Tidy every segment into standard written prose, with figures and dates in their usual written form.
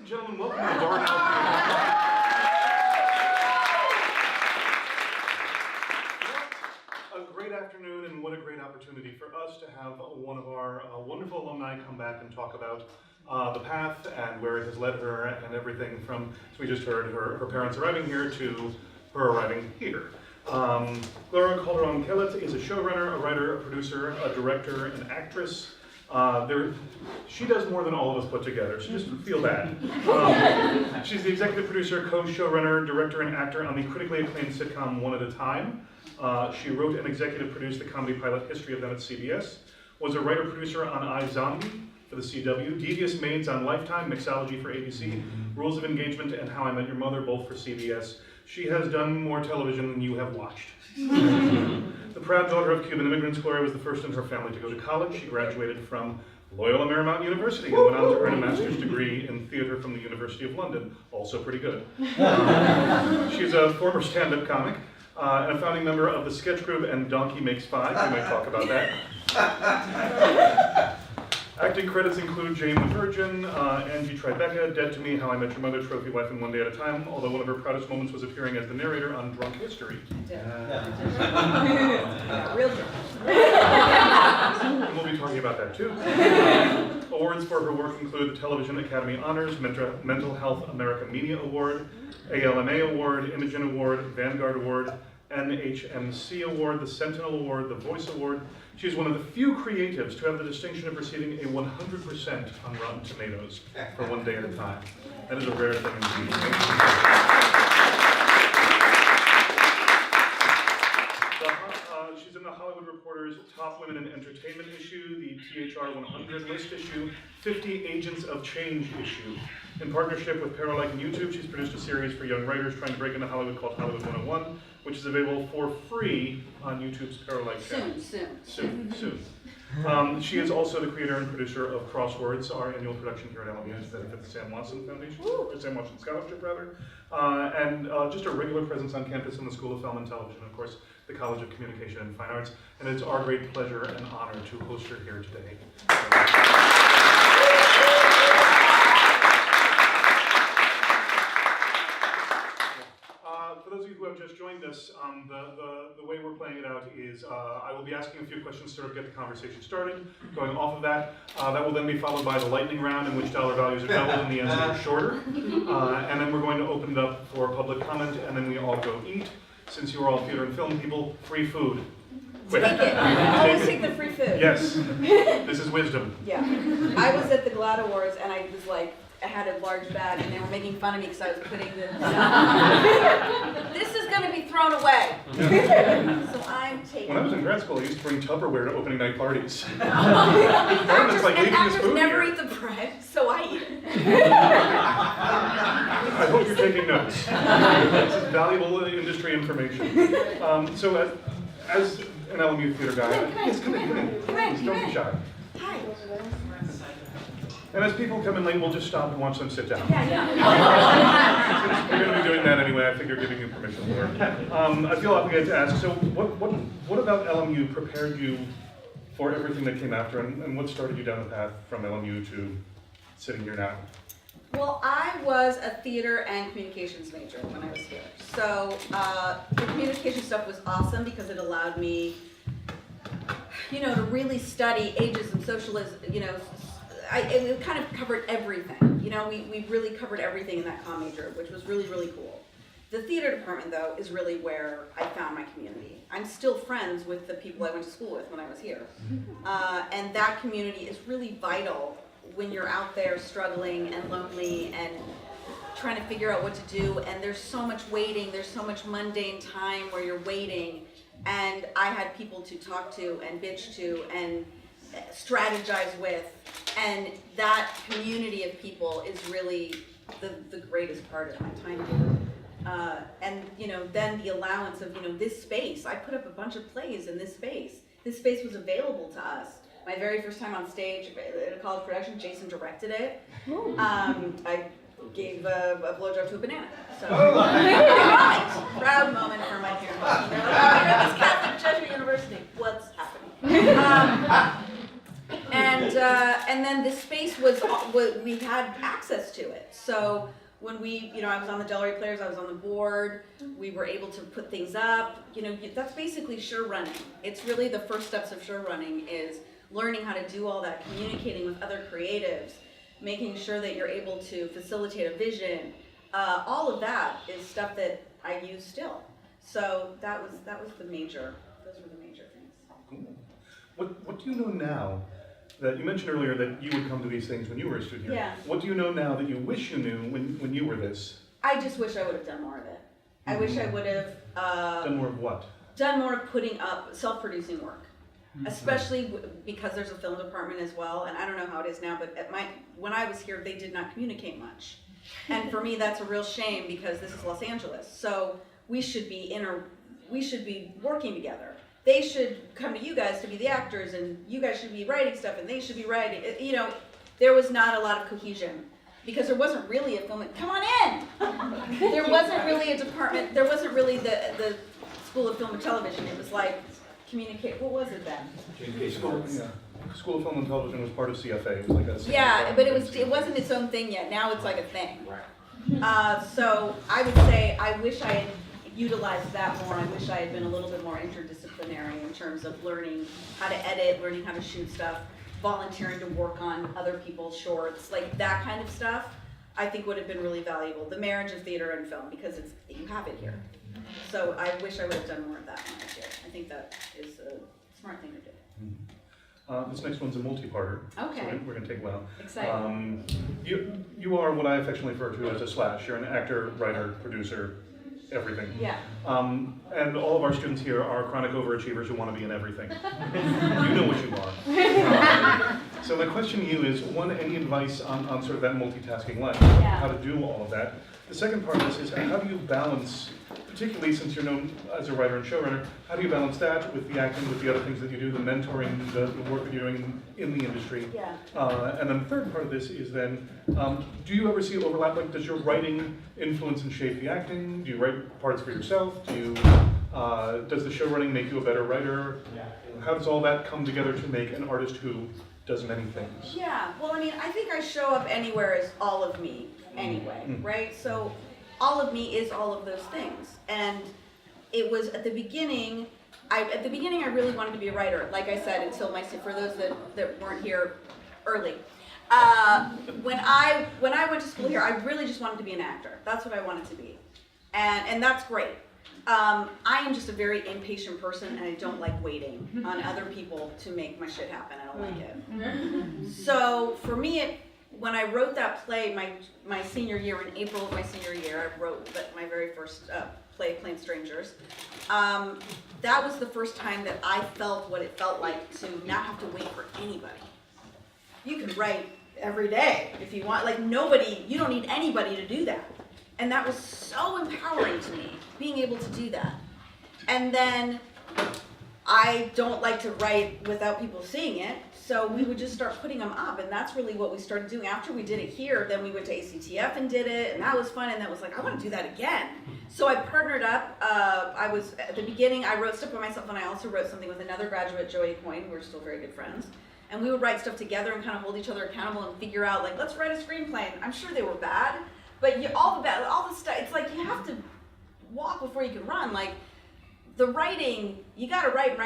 and gentlemen, welcome to the Darnell Theater. What a great afternoon, and what a great opportunity for us to have one of our wonderful alumni come back and talk about the path and where it has led her, and everything from, as we just heard, her parents arriving here to her arriving here. Gloria Calderon Kellet is a showrunner, a writer, a producer, a director, an actress. She does more than all of us put together, so just feel bad. She's the executive producer, co-showrunner, director, and actor on the critically acclaimed sitcom One at a Time. She wrote and executive produced the comedy pilot History of Them at CBS, was a writer-producer on iZombie for the CW, Devious Maids on Lifetime, Mixology for ABC, Rules of Engagement, and How I Met Your Mother, both for CBS. She has done more television than you have watched. The proud daughter of Cuban immigrants, Gloria was the first in her family to go to college. She graduated from Loyola Marymount University and went on to earn a master's degree in theater from the University of London, also pretty good. She's a former stand-up comic and a founding member of the sketch group and Donkey Makes Five. We might talk about that. Acting credits include Jane the Virgin, Angie Tribeca, Dead to Me, How I Met Your Mother, Trophy Wife, and One Day at a Time, although one of her proudest moments was appearing as the narrator on Drunk History. Real good. And we'll be talking about that too. Awards for her work include the Television Academy Honors, Mental Health America Media Award, ALMA Award, Imagen Award, Vanguard Award, NHMC Award, the Sentinel Award, the Voice Award. She's one of the few creatives to have the distinction of receiving a 100% on Rotten Tomatoes for One Day at a Time. That is a rare thing indeed. She's in the Hollywood Reporter's Top Women in Entertainment issue, the THR 100 list issue, 50 Agents of Change issue. In partnership with Paralike and YouTube, she's produced a series for young writers trying to break into Hollywood called Hollywood 101, which is available for free on YouTube's Paralike channel. Soon. She is also the creator and producer of Crosswords, our annual production here at LMU, that benefits the Sam Watson Foundation, or Sam Watson Scholarship rather, and just a regular presence on campus in the School of Film and Television, and of course, the College of Communication and Fine Arts, and it's our great pleasure and honor to host her here today. For those of you who have just joined us, the way we're playing it out is I will be asking a few questions to sort of get the conversation started. Going off of that, that will then be followed by the lightning round, in which dollar values are doubled and the answers are shorter. And then we're going to open it up for public comment, and then we all go eat. Since you are all theater and film people, free food. Quick. Take it. Always take the free food. Yes. This is wisdom. Yeah. I was at the GLAAD Awards and I was like, I had a large bag and they were making fun of me because I was putting the this is going to be thrown away. So I'm taking. When I was in grad school, I used to bring Tupperware to opening night parties. Actors, like and actors never here. eat the bread, so I eat it. I hope you're taking notes. This is valuable industry information. So as an LMU theater guy, yes, come in. Don't be shy. Hi. And as people come in late, we'll just stop and watch them sit down. Yeah. Since we're going to be doing that anyway, I figure giving you permission will work. I feel obligated to ask, so what about LMU prepared you for everything that came after, and what started you down the path from LMU to sitting here now? Well, I was a theater and communications major when I was here. So the communication stuff was awesome because it allowed me, to really study ageism, socialism, it kind of covered everything. We really covered everything in that comm major, which was really, really cool. The theater department, though, is really where I found my community. I'm still friends with the people I went to school with when I was here. And that community is really vital when you're out there struggling and lonely and trying to figure out what to do. And there's so much waiting, there's so much mundane time where you're waiting. And I had people to talk to and bitch to and strategize with, and that community of people is really the greatest part of my time here. And then the allowance of this space. I put up a bunch of plays in this space. This space was available to us. My very first time on stage at a college production, Jason directed it. I gave a blowjob to a banana. So proud moment for my parents. They're like, oh, you're at this Catholic Jesuit university. What's happening? And and then the space was, we had access to it. So when I was on the Delray Players, I was on the board, we were able to put things up, that's basically show running. It's really the first steps of show running is learning how to do all that, communicating with other creatives, making sure that you're able to facilitate a vision. All of that is stuff that I use still. So that was those were the major things. Cool. What do you know now? That you mentioned earlier that you would come to these things when you were a student here. Yeah. What do you know now that you wish you knew when you were this? I just wish I would have done more of it. I wish I would have Done more of what? done more of putting up self-producing work, especially because there's a film department as well. And I don't know how it is now, but when I was here, they did not communicate much. And for me, that's a real shame because this is Los Angeles. So we should be working together. They should come to you guys to be the actors, and you guys should be writing stuff, and they should be writing. There was not a lot of cohesion because there wasn't really a film. Come on in. There wasn't really a department. There wasn't really the School of Film and Television. It was like communicate. What was it then? School of Film and Television was part of CFA. It was like a But it wasn't its own thing yet. Now it's like a thing. So I would say I wish I had utilized that more. I wish I had been a little bit more interdisciplinary in terms of learning how to edit, learning how to shoot stuff, volunteering to work on other people's shorts, like that kind of stuff. I think would have been really valuable. The marriage of theater and film, because you have it here. So I wish I would have done more of that when I was here. I think that is a smart thing to do. This next one's a multi-parter. Okay. So we're going to take a while. Exciting. You are what I affectionately refer to as a slash. You're an actor, writer, producer, everything. Yeah. And all of our students here are chronic overachievers who want to be in everything. You know what you are. So my question to you is, one, any advice on sort of that multitasking life, how to do all of that? The second part of this is, how do you balance, particularly since you're known as a writer and showrunner, how do you balance that with the acting, with the other things that you do, the mentoring, the work that you're doing in the industry? Yeah. And then the third part of this is then, do you ever see overlap? Like, does your writing influence and shape the acting? Do you write parts for yourself? Does the show running make you a better writer? How does all that come together to make an artist who does many things? Yeah, well, I think I show up anywhere as all of me anyway, right? So all of me is all of those things. And it was at the beginning, I really wanted to be a writer, like I said, for those that weren't here early. When I went to school here, I really just wanted to be an actor. That's what I wanted to be. And that's great. I am just a very impatient person, and I don't like waiting on other people to make my shit happen. I don't like it. So for me, when I wrote that play, my senior year, in April of my senior year, I wrote my very first play, Plain Strangers. That was the first time that I felt what it felt like to not have to wait for anybody. You can write every day if you want. Like you don't need anybody to do that. And that was so empowering to me, being able to do that. And then I don't like to write without people seeing it, so we would just start putting them up, and that's really what we started doing. After we did it here, then we went to ACTF and did it, and that was fun, and that was like, I want to do that again. So I partnered up. At the beginning, I wrote stuff by myself, and I also wrote something with another graduate, Joey Coyne. We're still very good friends. And we would write stuff together and kind of hold each other accountable and figure out, like, let's write a screenplay. And I'm sure they were bad, but all the stuff, it's like you have to walk before you can run. Like, the writing, you got to write.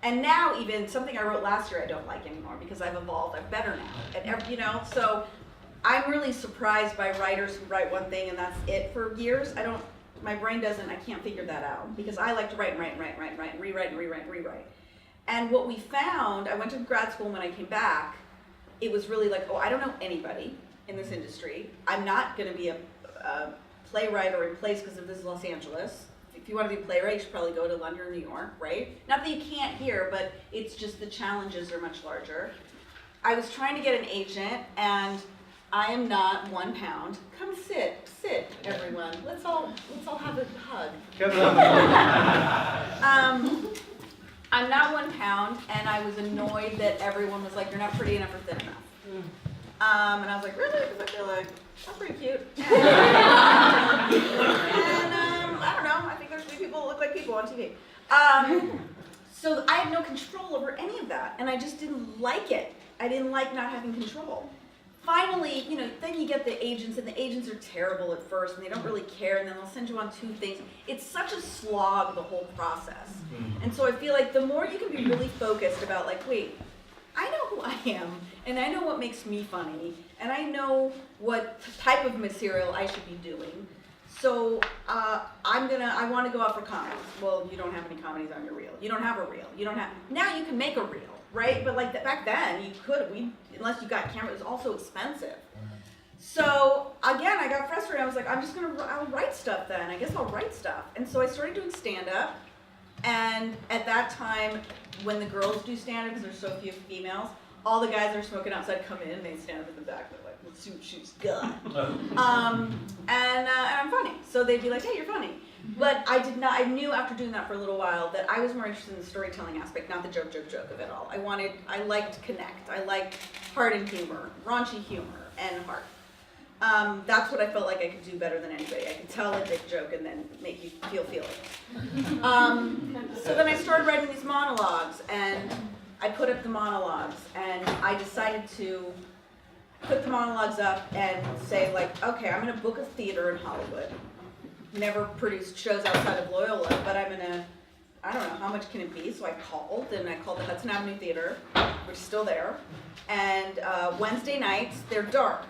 And now even something I wrote last year I don't like anymore because I've evolved. I'm better now. So I'm really surprised by writers who write one thing and that's it for years. My brain doesn't, I can't figure that out because I like to write, rewrite. And what we found, I went to grad school, and when I came back, it was really like, I don't know anybody in this industry. I'm not going to be a playwright or in plays because of this is Los Angeles. If you want to be a playwright, you should probably go to London or New York, right? Not that you can't here, but it's just the challenges are much larger. I was trying to get an agent, and I am not 1 pound. Come sit, everyone. Let's all have a hug. I'm not 1 pound, and I was annoyed that everyone was like, "You're not pretty enough or thin enough." And I was like, "Really?" Because I feel like I'm pretty cute. And I don't know. I think there should be people who look like people on TV. So I had no control over any of that, and I just didn't like it. I didn't like not having control. Finally, then you get the agents, and the agents are terrible at first, and they don't really care, and then they'll send you on 2 things. It's such a slog, the whole process. And so I feel like the more you can be really focused about, like, wait, I know who I am, and I know what makes me funny, and I know what type of material I should be doing. So I want to go out for comedies. Well, you don't have any comedies on your reel. You don't have a reel. Now you can make a reel, right? But like back then, you could, unless you got camera, it was also expensive. So again, I got frustrated. I was like, I'll write stuff then. I guess I'll write stuff. And so I started doing stand-up. And at that time, when the girls do stand-up, because there's so few females, all the guys that are smoking outside come in and they stand up in the back. They're like, let's see what she's got. And I'm funny. So they'd be like, hey, you're funny. But I knew after doing that for a little while that I was more interested in the storytelling aspect, not the joke of it all. I liked connect. I liked heart and humor, raunchy humor and heart. That's what I felt like I could do better than anybody. I could tell a dick joke and then make you feel it. So then I started writing these monologues, and I put up the monologues, and I decided to put the monologues up and say, like, okay, I'm going to book a theater in Hollywood. Never produced shows outside of Loyola, but I don't know, how much can it be? So I called the Hudson Avenue Theater, which is still there. And Wednesday nights, they're dark.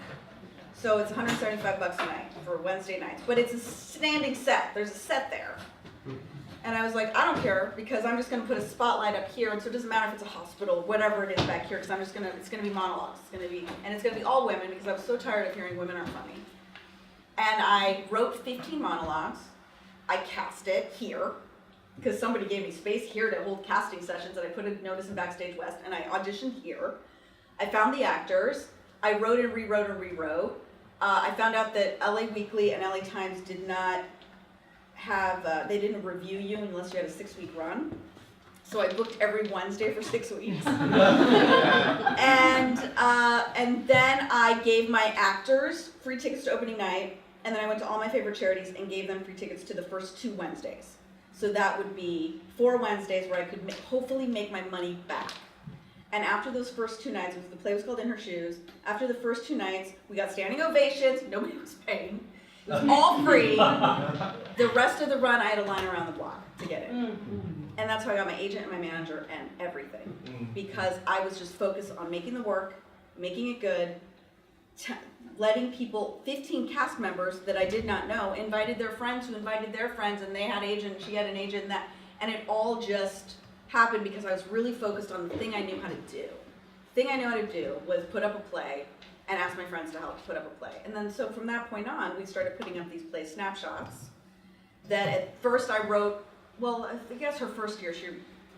So it's $175 a night for Wednesday nights. But it's a standing set. There's a set there. And I was like, I don't care, because I'm just going to put a spotlight up here, and so it doesn't matter if it's a hospital, whatever it is back here, because it's going to be monologues. It's going to be all women, because I was so tired of hearing women aren't funny. And I wrote 15 monologues. I cast it here, because somebody gave me space here to hold casting sessions, and I put a notice in Backstage West, and I auditioned here. I found the actors. I wrote and rewrote. I found out that LA Weekly and LA Times did not have, they didn't review you unless you had a 6-week run. So I booked every Wednesday for 6 weeks. And then I gave my actors free tickets to opening night, and then I went to all my favorite charities and gave them free tickets to the first 2 Wednesdays. So that would be 4 Wednesdays where I could hopefully make my money back. And after those first 2 nights, the play was called In Her Shoes, after the first 2 nights, we got standing ovations, nobody was paying. It was all free. The rest of the run, I had a line around the block to get it. And that's how I got my agent and my manager and everything. Because I was just focused on making the work, making it good, letting people, 15 cast members that I did not know, invited their friends who invited their friends, and they had an agent, she had an agent, and it all just happened because I was really focused on the thing I knew how to do. The thing I knew how to do was put up a play and ask my friends to help put up a play. And then so from that point on, we started putting up these play snapshots that at first I wrote, well, I guess her first year,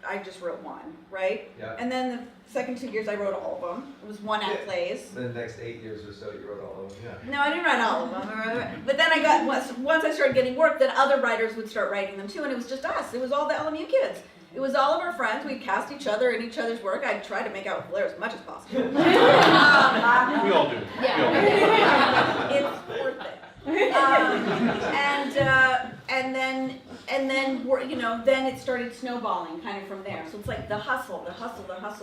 I just wrote 1, right? Yeah. And then the second 2 years, I wrote all of them. It was 1-act plays. The next 8 years or so, you wrote all of them, yeah. No, I didn't write all of them. But then once I started getting work, then other writers would start writing them too, and it was just us. It was all the LMU kids. It was all of our friends. We'd cast each other in each other's work. I'd try to make out with Blair as much as possible. We all do. Yeah. It's worth it. Then it started snowballing kind of from there. So it's like the hustle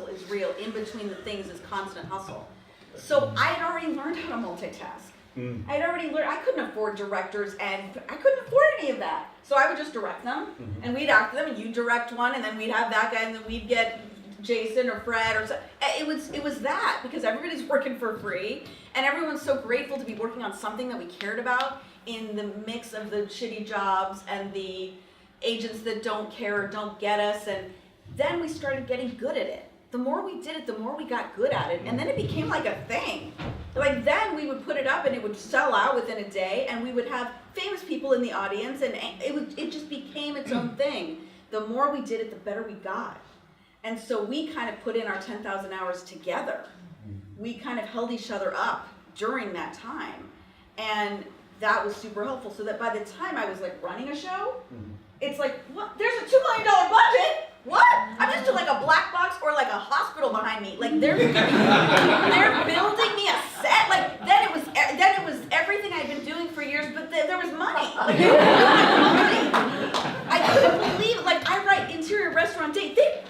is real. In between the things is constant hustle. So I had already learned how to multitask. I had already learned, I couldn't afford directors, and I couldn't afford any of that. So I would just direct them, and we'd act them, and you direct one, and then we'd have that guy, and then we'd get Jason or Fred or something. It was that, because everybody's working for free, and everyone's so grateful to be working on something that we cared about in the mix of the shitty jobs and the agents that don't care or don't get us, and then we started getting good at it. The more we did it, the more we got good at it, and then it became like a thing. Like then we would put it up and it would sell out within a day, and we would have famous people in the audience, and it just became its own thing. The more we did it, the better we got. And so we kind of put in our 10,000 hours together. We kind of held each other up during that time, and that was super helpful. So that by the time I was like running a show, it's like, what? There's a $2 million budget. What? I'm just like a black box or like a hospital behind me. Like they're building me a set. Like then it was everything I'd been doing for years, but there was money. Like I couldn't believe it. Like I write interior restaurant date. They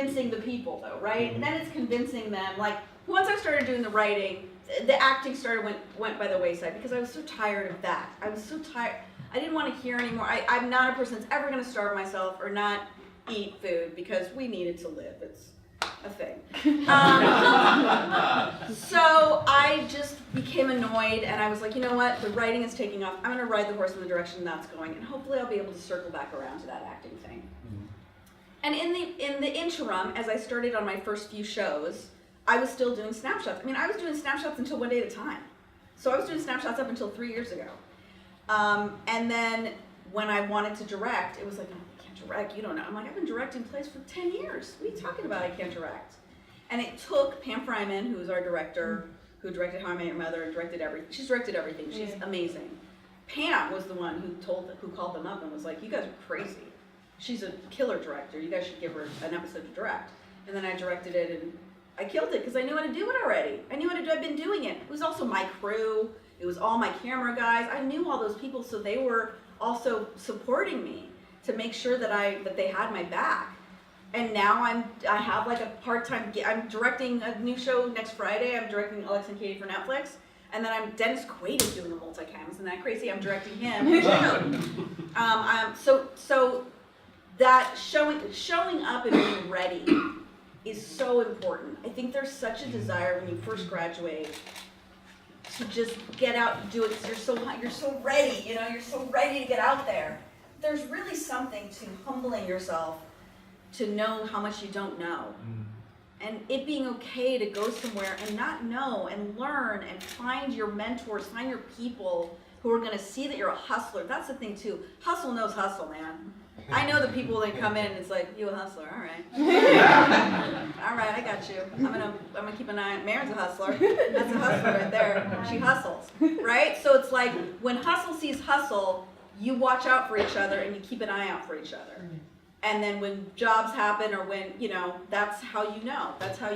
convincing the people though, right? And then it's convincing them, like, once I started doing the writing, the acting went by the wayside because I was so tired of that. I was so tired. I didn't want to hear anymore. I'm not a person that's ever going to starve myself or not eat food because we need it to live. It's a thing. So I just became annoyed and I was like, you know what? The writing is taking off. I'm going to ride the horse in the direction that's going, and hopefully I'll be able to circle back around to that acting thing. And in the interim, as I started on my first few shows, I was still doing snapshots. I mean, I was doing snapshots until one day at a time. So I was doing snapshots up until 3 years ago. And then when I wanted to direct, it was like, I can't direct, you don't know. I'm like, I've been directing plays for 10 years. What are you talking about? I can't direct. And it took Pam Fryman, who's our director, who directed How I Met Your Mother and directed everything. She's directed everything. She's amazing. Pam was the one who called them up and was like, you guys are crazy. She's a killer director. You guys should give her an episode to direct. And then I directed it and I killed it because I knew how to do it already. I knew how to do it. I've been doing it. It was also my crew. It was all my camera guys. I knew all those people, so they were also supporting me to make sure that they had my back. And now I have like a part-time. I'm directing a new show next Friday. I'm directing Alex and Katie for Netflix, and then Dennis Quaid is doing the multicam. Isn't that crazy? I'm directing him too. So that showing up and being ready is so important. I think there's such a desire when you first graduate to just get out and do it because you're so ready, you're so ready to get out there. There's really something to humbling yourself to know how much you don't know. And it being okay to go somewhere and not know and learn and find your mentors, find your people who are gonna see that you're a hustler. That's the thing too. Hustle knows hustle, man. I know the people that come in and it's like, you a hustler, all right. All right, I got you. I'm gonna keep an eye on, Maren's a hustler. That's a hustler right there. She hustles, right? So it's like, when hustle sees hustle, you watch out for each other and you keep an eye out for each other. And then when jobs happen or when, that's how you know. That's how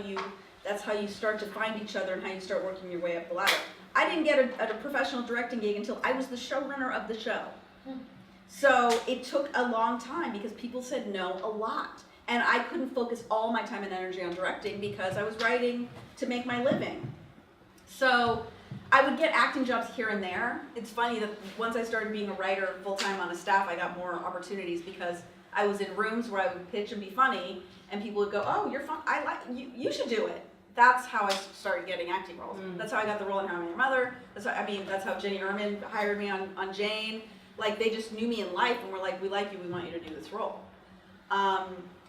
you start to find each other and how you start working your way up the ladder. I didn't get a professional directing gig until I was the showrunner of the show. So it took a long time because people said no a lot. And I couldn't focus all my time and energy on directing because I was writing to make my living. So I would get acting jobs here and there. It's funny that once I started being a writer full-time on a staff, I got more opportunities because I was in rooms where I would pitch and be funny, and people would go, oh, you're fun, I like you, you should do it. That's how I started getting acting roles. That's how I got the role in How I Met Your Mother. That's how Jenny Erman hired me on Jane. Like, they just knew me in life and were like, we like you, we want you to do this role.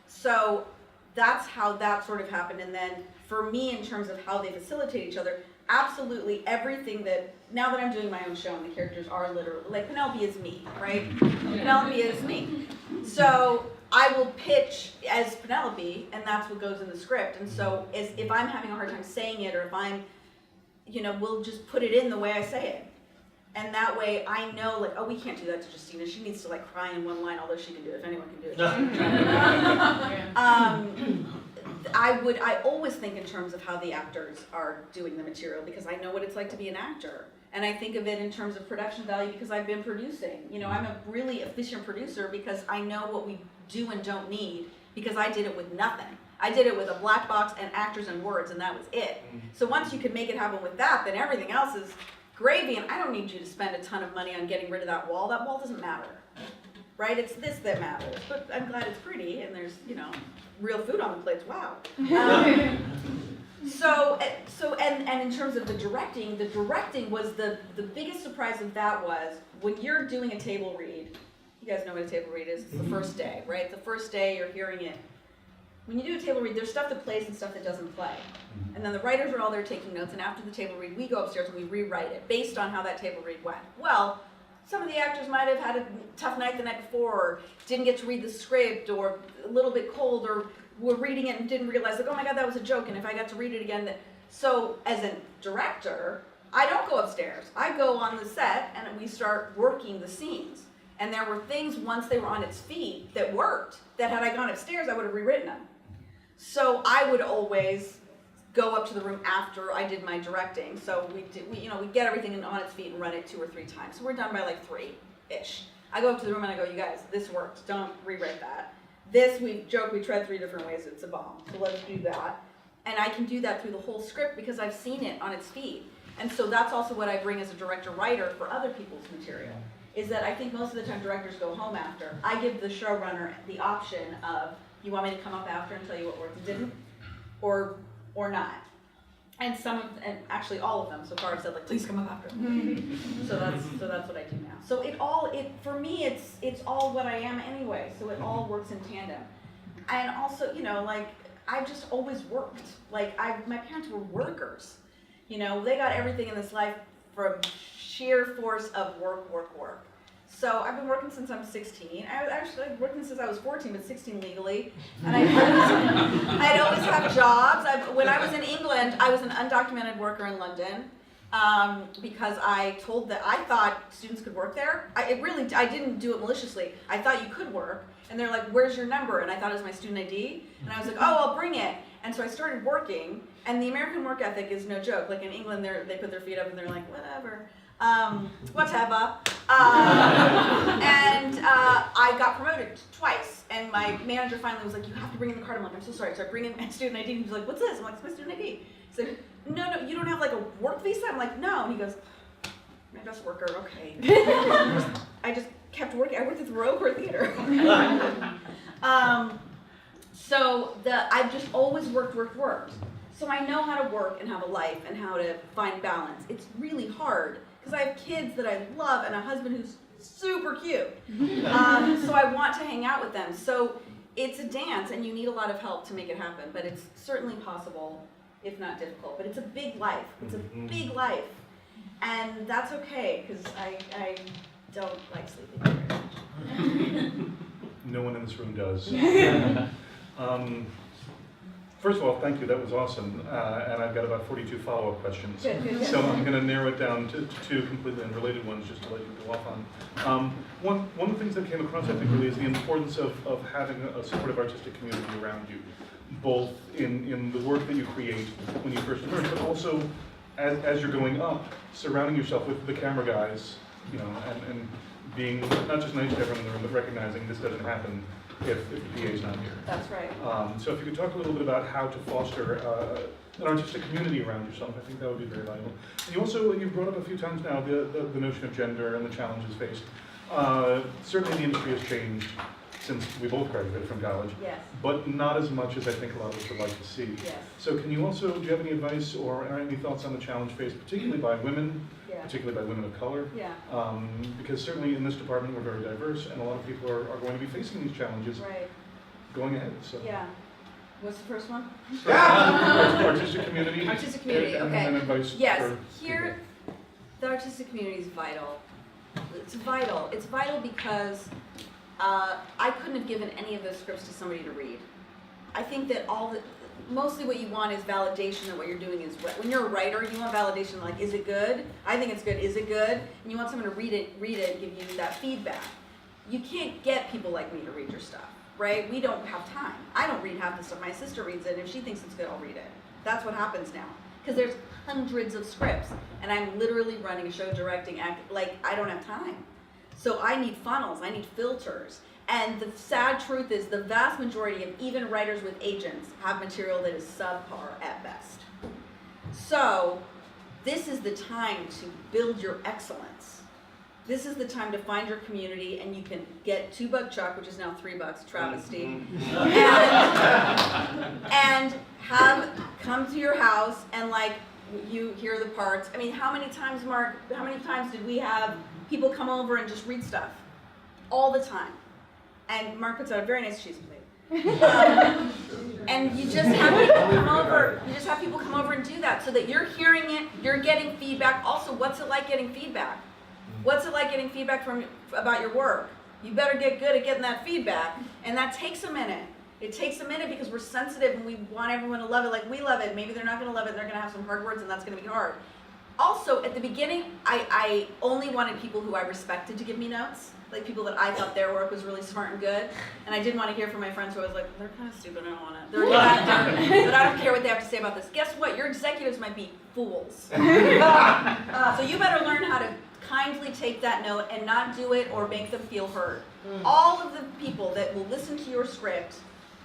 So that's how that sort of happened. And then for me, in terms of how they facilitate each other, absolutely everything that, now that I'm doing my own show and the characters are literally, like Penelope is me, right? Penelope is me. So I will pitch as Penelope, and that's what goes in the script. And so if I'm having a hard time saying it, or if I'm, we'll just put it in the way I say it. And that way I know, like, oh, we can't do that to Justina. She needs to, like, cry in one line, although she can do it. If anyone can do it. I always think in terms of how the actors are doing the material, because I know what it's like to be an actor. And I think of it in terms of production value because I've been producing. I'm a really efficient producer because I know what we do and don't need because I did it with nothing. I did it with a black box and actors and words, and that was it. So once you can make it happen with that, then everything else is gravy, and I don't need you to spend a ton of money on getting rid of that wall. That wall doesn't matter, right? It's this that matters. But I'm glad it's pretty, and there's, real food on the plates. Wow. And in terms of the directing was the biggest surprise of that was when you're doing a table read. You guys know what a table read is. It's the first day, right? The first day you're hearing it. When you do a table read, there's stuff that plays and stuff that doesn't play. And then the writers are all there taking notes, and after the table read, we go upstairs and we rewrite it based on how that table read went. Well, some of the actors might have had a tough night the night before, or didn't get to read the script, or a little bit cold, or were reading it and didn't realize, like, oh my God, that was a joke, and if I got to read it again. So as a director, I don't go upstairs. I go on the set and we start working the scenes. And there were things once they were on its feet that worked, that had I gone upstairs, I would have rewritten them. So I would always go up to the room after I did my directing. So we get everything on its feet and run it 2 or 3 times. So we're done by like 3-ish. I go up to the room and I go, you guys, this worked. Don't rewrite that. This, we joke, we tread 3 different ways, it's a bomb, so let's do that. And I can do that through the whole script because I've seen it on its feet. And so that's also what I bring as a director-writer for other people's material, is that I think most of the time directors go home after. I give the showrunner the option of, you want me to come up after and tell you what worked and didn't, or not. And and actually all of them so far have said, like, please come up after. So that's what I do now. So for me, it's all what I am anyway, so it all works in tandem. And also, you know, like, I've just always worked. Like, my parents were workers. You know, they got everything in this life from sheer force of work. So I've been working since I'm 16. I was actually working since I was 14, but 16 legally. And I'd always have jobs. When I was in England, I was an undocumented worker in London because I thought students could work there. I didn't do it maliciously. I thought you could work. And they're like, where's your number? And I thought it was my student ID. And I was like, oh, I'll bring it. And so I started working. And the American work ethic is no joke. Like in England, they put their feet up and they're like, whatever. Whatever. I got promoted twice, and my manager finally was like, you have to bring in the card. I'm like, I'm so sorry. So I bring in my student ID, and he's like, what's this? I'm like, it's my student ID. He said, no, you don't have like a work visa? I'm like, no. And he goes, my best worker, okay. I just kept working. I worked at the Royal Court Theater. I've just always worked. So I know how to work and have a life and how to find balance. It's really hard because I have kids that I love and a husband who's super cute. So I want to hang out with them. So it's a dance and you need a lot of help to make it happen, but it's certainly possible, if not difficult. But it's a big life. It's a big life. And that's okay because I don't like sleeping very much. No one in this room does. First of all, thank you, that was awesome. And I've got about 42 follow-up questions. Good. So I'm going to narrow it down to 2 completely unrelated ones just to let you go off on. One of the things that came across, I think, really is the importance of having a supportive artistic community around you, both in the work that you create when you first emerge, but also as you're going up, surrounding yourself with the camera guys, you know, and being not just nice to everyone in the room, but recognizing this doesn't happen if the PA's not here. That's right. So if you could talk a little bit about how to foster an artistic community around yourself, I think that would be very valuable. And you've brought up a few times now the notion of gender and the challenges faced. Certainly the industry has changed since we both graduated from college, Yes. but not as much as I think a lot of us would like to see. Yes. So do you have any advice or any thoughts on the challenge faced, particularly by women, Yeah. particularly by women of color? Yeah. Because certainly in this department we're very diverse, and a lot of people are going to be facing these challenges Right. going ahead. So. Yeah. What's the first one? Artistic community. Artistic community, okay. And advice Yes, for here, the artistic community is vital. It's vital. It's vital because I couldn't have given any of those scripts to somebody to read. I think that mostly what you want is validation that what you're doing is right. When you're a writer, you want validation like, is it good? I think it's good. Is it good? And you want someone to read it, and give you that feedback. You can't get people like me to read your stuff, right? We don't have time. I don't read half the stuff. My sister reads it, and if she thinks it's good, I'll read it. That's what happens now. Because there's hundreds of scripts, and I'm literally running a show, directing, like, I don't have time. So I need funnels, I need filters. And the sad truth is the vast majority of even writers with agents have material that is subpar at best. So this is the time to build your excellence. This is the time to find your community, and you can get $2 Chuck, which is now $3, travesty, and have come to your house and like you hear the parts. I mean, how many times, Mark, did we have people come over and just read stuff? All the time. And Mark puts out a very nice cheese plate. And you just have people come over and do that so that you're hearing it, you're getting feedback. Also, what's it like getting feedback? What's it like getting feedback about your work? You better get good at getting that feedback, and that takes a minute. It takes a minute because we're sensitive and we want everyone to love it like we love it. Maybe they're not going to love it, they're going to have some hard words, and that's going to be hard. Also, at the beginning, I only wanted people who I respected to give me notes, like people that I thought their work was really smart and good, and I didn't want to hear from my friends who I was like, they're kind of stupid, I don't want to. They're a good actor, but I don't care what they have to say about this. Guess what? Your executives might be fools. So you better learn how to kindly take that note and not do it or make them feel heard. All of the people that will listen to your script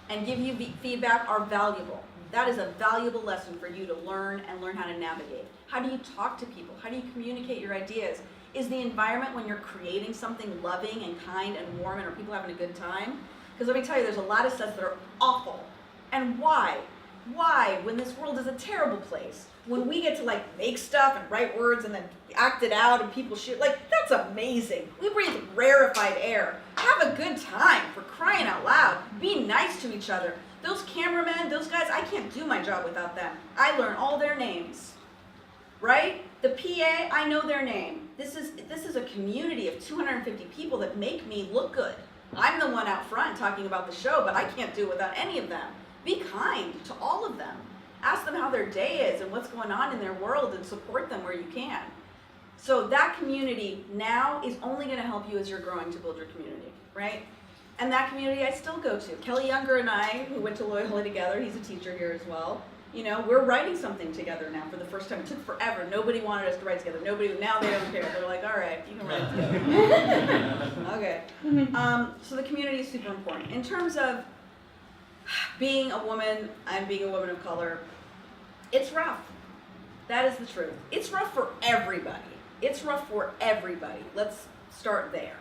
and give you feedback are valuable. That is a valuable lesson for you to learn and learn how to navigate. How do you talk to people? How do you communicate your ideas? Is the environment when you're creating something loving and kind and warm, and are people having a good time? Because let me tell you, there's a lot of sets that are awful. And why? Why, when this world is a terrible place, when we get to like make stuff and write words and then act it out and people shoot, like, that's amazing. We breathe rarefied air. Have a good time, for crying out loud. Be nice to each other. Those cameramen, those guys, I can't do my job without them. I learn all their names, right? The PA, I know their name. This is a community of 250 people that make me look good. I'm the one out front talking about the show, but I can't do it without any of them. Be kind to all of them. Ask them how their day is and what's going on in their world and support them where you can. So that community now is only going to help you as you're growing to build your community, right? And that community I still go to. Kelly Younger and I, who went to Loyola together, he's a teacher here as well. You know, we're writing something together now for the first time. It took forever. Nobody wanted us to write together. Now they don't care. They're like, all right, you can write together. Okay. So the community is super important. In terms of being a woman and being a woman of color, it's rough. That is the truth. It's rough for everybody. It's rough for everybody. Let's start there.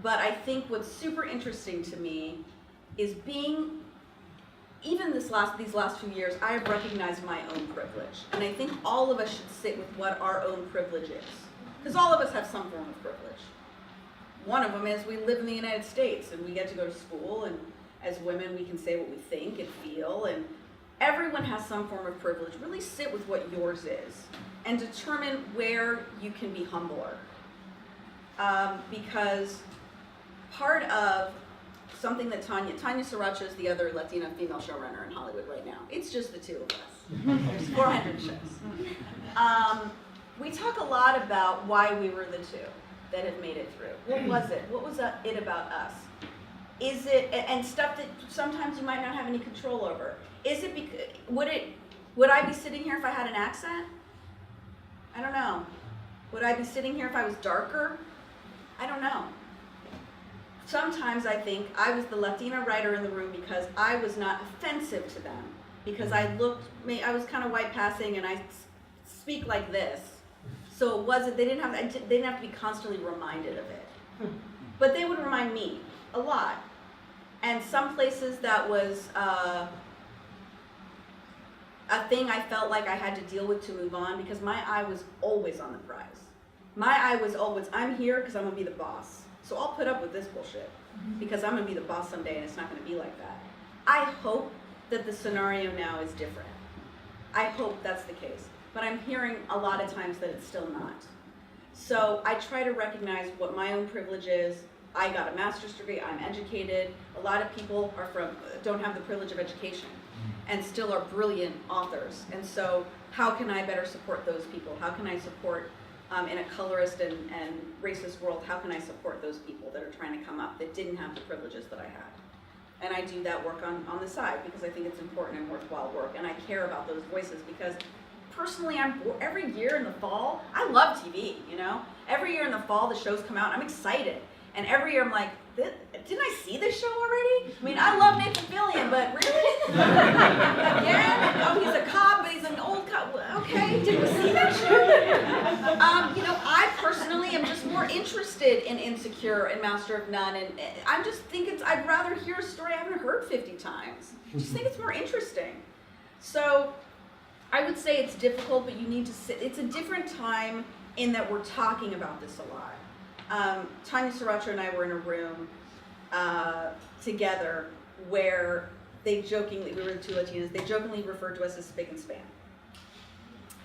But I think what's super interesting to me is being, even these last few years, I have recognized my own privilege. And I think all of us should sit with what our own privilege is. Because all of us have some form of privilege. One of them is we live in the United States and we get to go to school, and as women we can say what we think and feel, and everyone has some form of privilege. Really sit with what yours is and determine where you can be humbler. Because part of something that Tanya Sriracha is the other Latina female showrunner in Hollywood right now. It's just the two of us. There's 400 shows. We talk a lot about why we were the two that have made it through. What was it? What was it about us? Is it, and stuff that sometimes you might not have any control over. Is it because, would I be sitting here if I had an accent? I don't know. Would I be sitting here if I was darker? I don't know. Sometimes I think I was the Latina writer in the room because I was not offensive to them. Because I was kind of white passing and I speak like this. So it wasn't, they didn't have to be constantly reminded of it. But they would remind me a lot. And some places that was a thing I felt like I had to deal with to move on, because my eye was always on the prize. My eye was always, I'm here because I'm going to be the boss. So I'll put up with this bullshit because I'm going to be the boss someday and it's not going to be like that. I hope that the scenario now is different. I hope that's the case. But I'm hearing a lot of times that it's still not. So I try to recognize what my own privilege is. I got a master's degree, I'm educated. A lot of people don't have the privilege of education and still are brilliant authors. And so how can I better support those people? How can I support, in a colorist and racist world, how can I support those people that are trying to come up that didn't have the privileges that I had? And I do that work on the side because I think it's important and worthwhile work, and I care about those voices because personally, every year in the fall, I love TV, you know? Every year in the fall, the shows come out, and I'm excited. And every year I'm like, didn't I see this show already? I mean, I love Nathan Fillion, but really? Again? Oh, he's a cop, but he's an old cop. Okay, did we see that show? You know, I personally am just more interested in Insecure and Master of None, and I just think I'd rather hear a story I haven't heard 50 times. I just think it's more interesting. So I would say it's difficult, but you need to sit. It's a different time in that we're talking about this a lot. Tanya Sriracha and I were in a room together where we were the two Latinas, they jokingly referred to us as spick and span.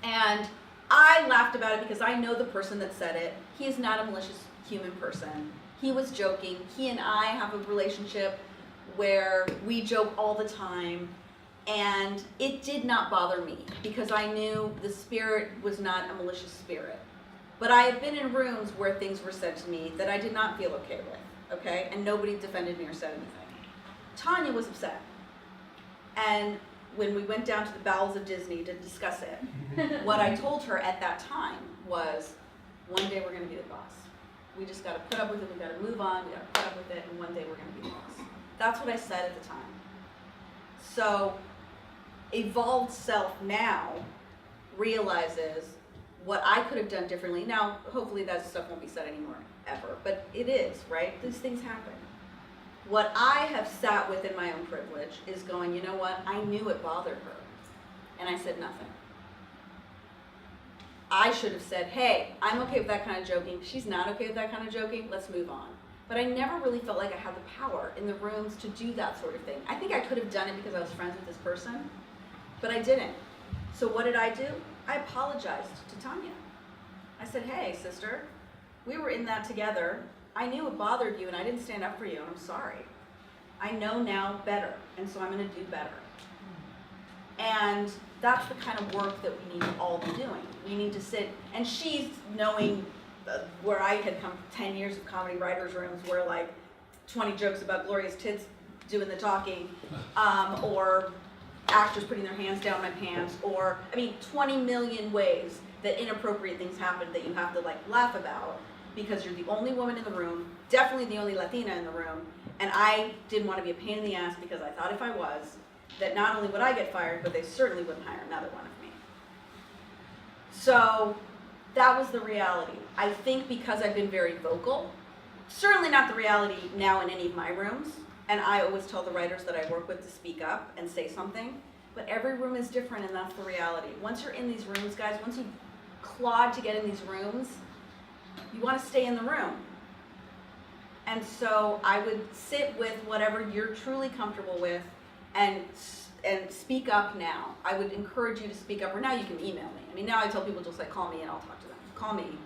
And I laughed about it because I know the person that said it. He is not a malicious human person. He was joking. He and I have a relationship where we joke all the time. And it did not bother me because I knew the spirit was not a malicious spirit. But I have been in rooms where things were said to me that I did not feel okay with, okay? And nobody defended me or said anything. Tanya was upset. And when we went down to the bowels of Disney to discuss it, what I told her at that time was, one day we're gonna be the boss. We just gotta put up with it, we gotta move on, we gotta put up with it, and one day we're gonna be the boss. That's what I said at the time. So, evolved self now realizes what I could have done differently. Now, hopefully that stuff won't be said anymore, ever, but it is, right? These things happen. What I have sat with in my own privilege is going, you know what, I knew it bothered her, and I said nothing. I should have said, hey, I'm okay with that kind of joking, she's not okay with that kind of joking, let's move on. But I never really felt like I had the power in the rooms to do that sort of thing. I think I could have done it because I was friends with this person, but I didn't. So what did I do? I apologized to Tanya. I said, hey, sister, we were in that together. I knew it bothered you and I didn't stand up for you and I'm sorry. I know now better, and so I'm gonna do better. And that's the kind of work that we need to all be doing. We need to sit, and she's knowing where I had come 10 years of comedy writers' rooms where like 20 jokes about Gloria's tits doing the talking, or actors putting their hands down my pants, or, 20 million ways that inappropriate things happen that you have to like laugh about because you're the only woman in the room, definitely the only Latina in the room, and I didn't want to be a pain in the ass because I thought if I was, that not only would I get fired, but they certainly wouldn't hire another one of me. So that was the reality. I think because I've been very vocal, certainly not the reality now in any of my rooms, and I always tell the writers that I work with to speak up and say something, but every room is different and that's the reality. Once you're in these rooms, guys, once you've clawed to get in these rooms, you want to stay in the room. And so I would sit with whatever you're truly comfortable with and speak up now. I would encourage you to speak up, or now you can email me. Now I tell people just like, call me and I'll talk to them. Call me,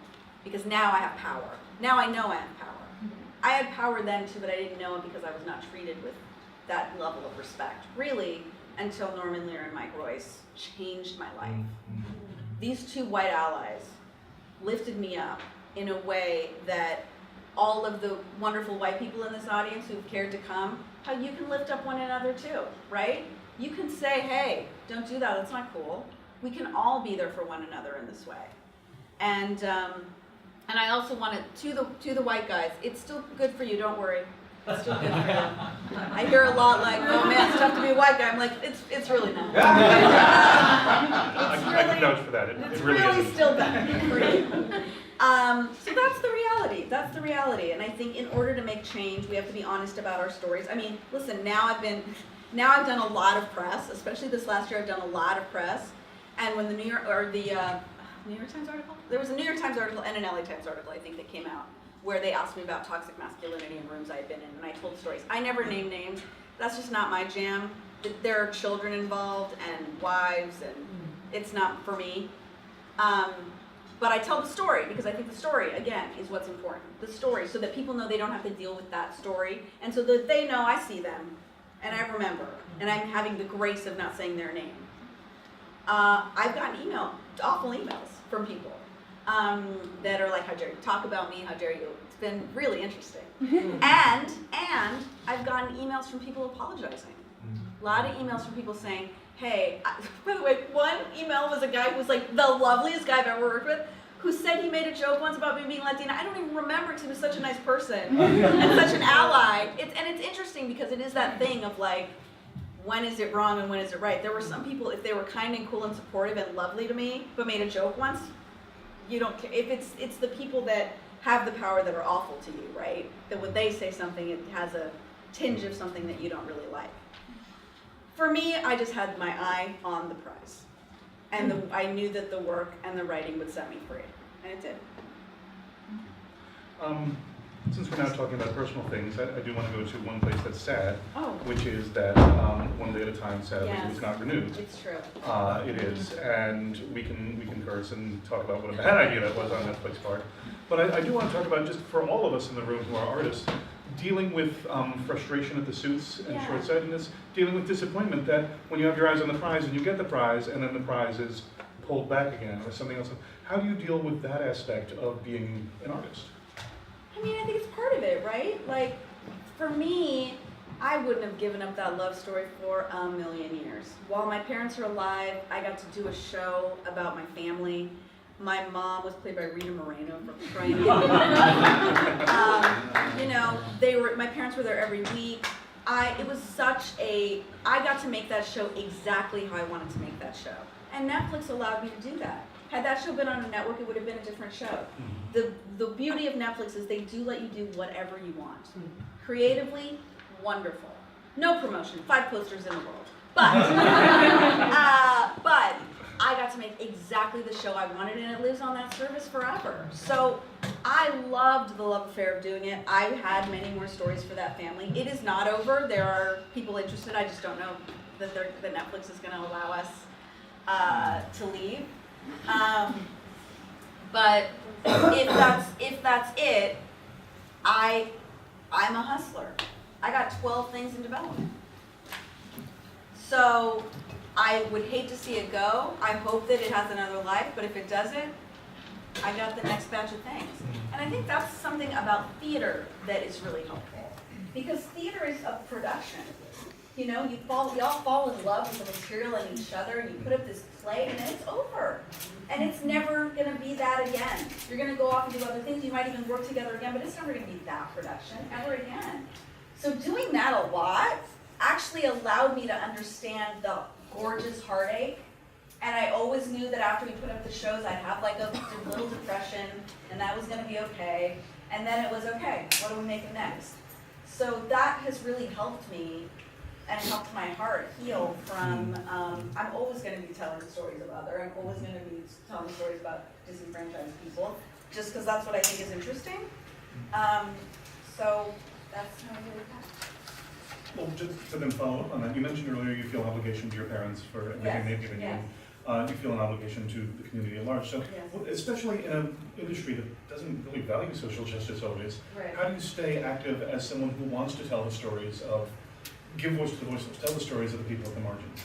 because now I have power. Now I know I have power. I had power then too, but I didn't know it because I was not treated with that level of respect, really, until Norman Lear and Mike Royce changed my life. These two white allies lifted me up in a way that all of the wonderful white people in this audience who've cared to come, how you can lift up one another too, right? You can say, hey, don't do that, that's not cool. We can all be there for one another in this way. And I also wanted, to the white guys, it's still good for you, don't worry. It's still good for you. I hear a lot like, oh man, it's tough to be a white guy. I'm like, it's really not. I can vouch for that. It's It really really isn't. still better for you. So that's the reality. That's the reality. And I think in order to make change, we have to be honest about our stories. Listen, now I've done a lot of press, especially this last year. I've done a lot of press. And when the New York Times article? There was a New York Times article and an LA Times article, I think, that came out where they asked me about toxic masculinity in rooms I had been in, and I told stories. I never name names. That's just not my jam. There are children involved and wives, and it's not for me. But I tell the story because I think the story, again, is what's important. The story, so that people know they don't have to deal with that story, and so that they know I see them, and I remember, and I'm having the grace of not saying their name. I've gotten awful emails from people that are like, how dare you talk about me, how dare you. It's been really interesting. and I've gotten emails from people apologizing. A lot of emails from people saying, hey, by the way, one email was a guy who was like the loveliest guy I've ever worked with, who said he made a joke once about me being Latina. I don't even remember because he was such a nice person and such an ally. It's interesting because it is that thing of like, when is it wrong and when is it right? There were some people, if they were kind and cool and supportive and lovely to me, but made a joke once, you don't care. If it's the people that have the power that are awful to you, right? That when they say something, it has a tinge of something that you don't really like. For me, I just had my eye on the prize. And I knew that the work and the writing would set me free. And it did. Since we're now talking about personal things, I do want to go to one place that's sad, Oh. which is that One Day at a Time, sadly, Yes. was not renewed. It's true. It is, and we can curse and talk about what a bad idea that was on Netflix's part. But I do want to talk about, just for all of us in the room who are artists, dealing with frustration at the suits and Yeah. short-sightedness, dealing with disappointment that when you have your eyes on the prize and you get the prize and then the prize is pulled back again or something else. How do you deal with that aspect of being an artist? I think it's part of it, right? Like, for me, I wouldn't have given up that love story for a million years. While my parents are alive, I got to do a show about my family. My mom was played by Rita Moreno from Crying You know, my parents were there every week. It was I got to make that show exactly how I wanted to make that show. And Netflix allowed me to do that. Had that show been on a network, it would have been a different show. The beauty of Netflix is they do let you do whatever you want. Creatively, wonderful. No promotion, 5 posters in the world. But I got to make exactly the show I wanted, and it lives on that service forever. So I loved the love affair of doing it. I had many more stories for that family. It is not over. There are people interested. I just don't know that Netflix is going to allow us to leave. But if that's it, I'm a hustler. I got 12 things in development. So I would hate to see it go. I hope that it has another life, but if it doesn't, I got the next batch of things. And I think that's something about theater that is really helpful. Because theater is a production. You know, you all fall in love with the material and each other, and you put up this play, and then it's over. And it's never gonna be that again. You're gonna go off and do other things, you might even work together again, but it's never gonna be that production ever again. So doing that a lot actually allowed me to understand the gorgeous heartache. And I always knew that after we put up the shows, I'd have like a little depression, and that was gonna be okay. And then it was okay, what are we making next? So that has really helped me and helped my heart heal from, I'm always gonna be telling stories of other, I'm always gonna be telling stories about disenfranchised people, just because that's what I think is interesting. So that's how I do it. Well, just to then follow up on that, you mentioned earlier you feel obligation to your parents for everything they've given Yes. you. You feel an obligation to the community at large. So, Yes. especially in an industry that doesn't really value social justice always, Right. how do you stay active as someone who wants to tell the stories of, give voice to the voiceless, tell the stories of the people at the margins?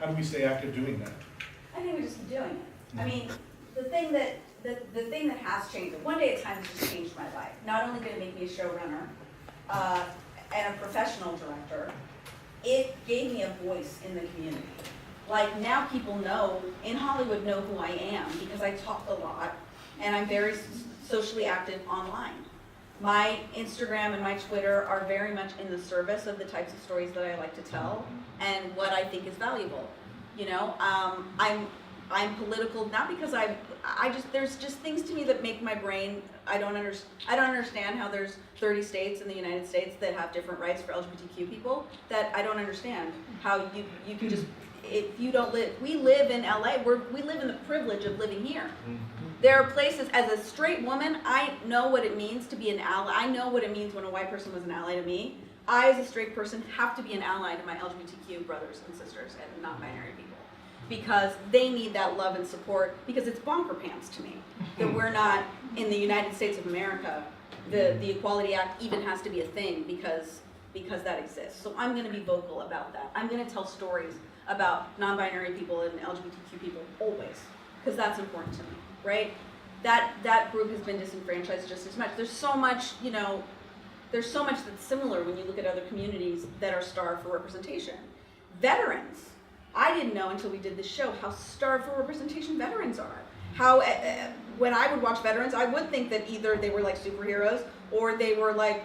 How do we stay active doing that? I think we just keep doing it. I mean, the thing that has changed, one day at a time has just changed my life. Not only did it make me a showrunner and a professional director, it gave me a voice in the community. Like now people in Hollywood know who I am because I talk a lot and I'm very socially active online. My Instagram and my Twitter are very much in the service of the types of stories that I like to tell and what I think is valuable. You know, I'm political not because there's just things to me that make my brain. I don't understand how there's 30 states in the United States that have different rights for LGBTQ people. That I don't understand how you can just, if you don't live. We live in LA. We live in the privilege of living here. There are places, as a straight woman, I know what it means to be an ally. I know what it means when a white person was an ally to me. I, as a straight person, have to be an ally to my LGBTQ brothers and sisters and non-binary people. Because they need that love and support, because it's bonker pants to me that we're not, in the United States of America, the Equality Act even has to be a thing because that exists. So I'm gonna be vocal about that. I'm gonna tell stories about non-binary people and LGBTQ people always, because that's important to me, right? That group has been disenfranchised just as much. There's so much, there's so much that's similar when you look at other communities that are starved for representation. Veterans. I didn't know until we did this show how starved for representation veterans are. How, when I would watch veterans, I would think that either they were like superheroes or they were like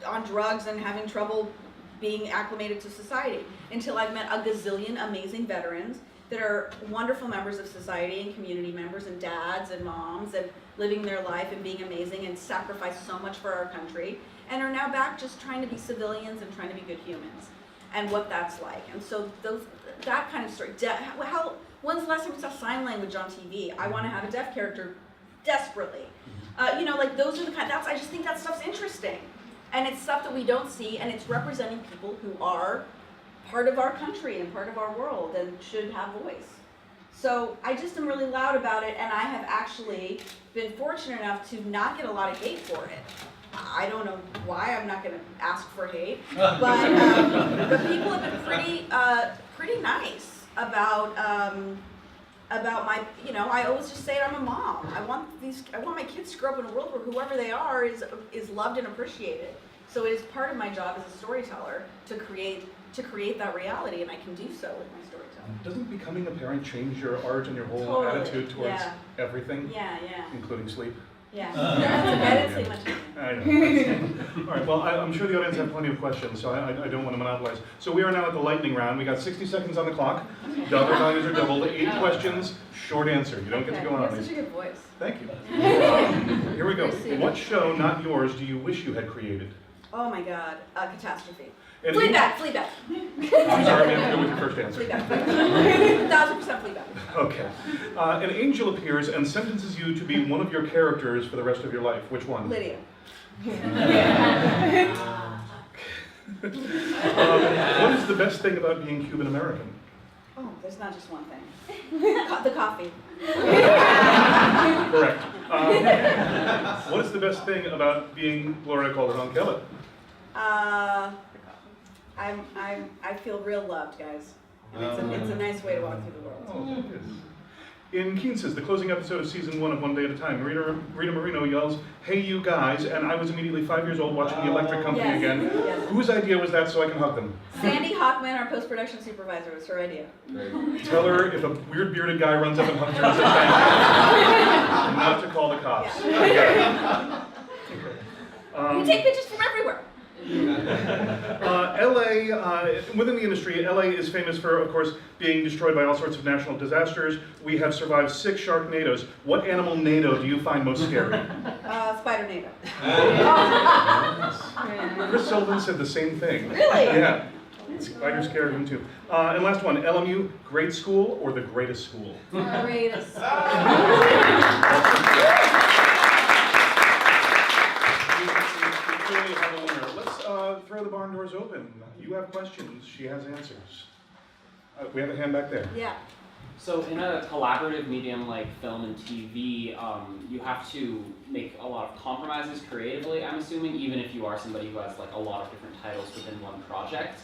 on drugs and having trouble being acclimated to society. Until I've met a gazillion amazing veterans that are wonderful members of society and community members and dads and moms and living their life and being amazing and sacrificed so much for our country and are now back just trying to be civilians and trying to be good humans. And what that's like. And so that kind of story. When's the last time we saw sign language on TV? I want to have a deaf character desperately. Like those are the kind. I just think that stuff's interesting, and it's stuff that we don't see, and it's representing people who are part of our country and part of our world and should have voice. So I just am really loud about it, and I have actually been fortunate enough to not get a lot of hate for it. I don't know why. I'm not going to ask for hate, but people have been pretty nice about my. I always just say I'm a mom. I want my kids to grow up in a world where whoever they are is loved and appreciated. So it is part of my job as a storyteller to create that reality, and I can do so with my storytelling. Doesn't becoming a parent change your art and your whole Totally, attitude towards yeah. everything, Yeah. including sleep? Yeah. I didn't say much. I know. All right, well, I'm sure the audience have plenty of questions, so I don't want to monopolize. So we are now at the lightning round. We got 60 seconds on the clock. Dollar values are doubled. 8 questions, short answer. You don't get to go on You have these. such a good voice. Thank you. Here we go. What show, not yours, do you wish you had created? Oh my God, Catastrophe. And Fleabag. I'm sorry, we have to go with your first answer. Fleabag. 1000% Fleabag. Okay. An angel appears and sentences you to be one of your characters for the rest of your life. Which one? Lydia. What is the best thing about being Cuban American? Oh, there's not just one thing. The coffee. Correct. What is the best thing about being Gloria Calderon Kellet? I feel real loved, guys. And it's a nice way to walk through the world. Oh, it is. In Keences, the closing episode of season 1 of One Day at a Time, Rita Marino yells, "Hey you guys," and I was immediately 5 years old watching The Electric Company Yes, again. yes. Whose idea was that so I can hug them? Sandy Hockman, our post-production supervisor, was her idea. Tell her if a weird bearded guy runs up and hugs her and says thank you, not to call the cops. Yeah. Okay. We take pictures from everywhere. LA, within the industry, LA is famous for, of course, being destroyed by all sorts of national disasters. We have survived 6 Sharknadoes. What animal nado do you find most scary? Spider-Nado. Chris Sullivan said the same thing. Really? Yeah. Spiders scared him too. And last one, LMU, great school or the greatest school? Greatest. Clearly have a winner. Let's throw the barn doors open. You have questions, she has answers. We have a hand back there. Yeah. So in a collaborative medium like film and TV, you have to make a lot of compromises creatively, I'm assuming, even if you are somebody who has like a lot of different titles within one project.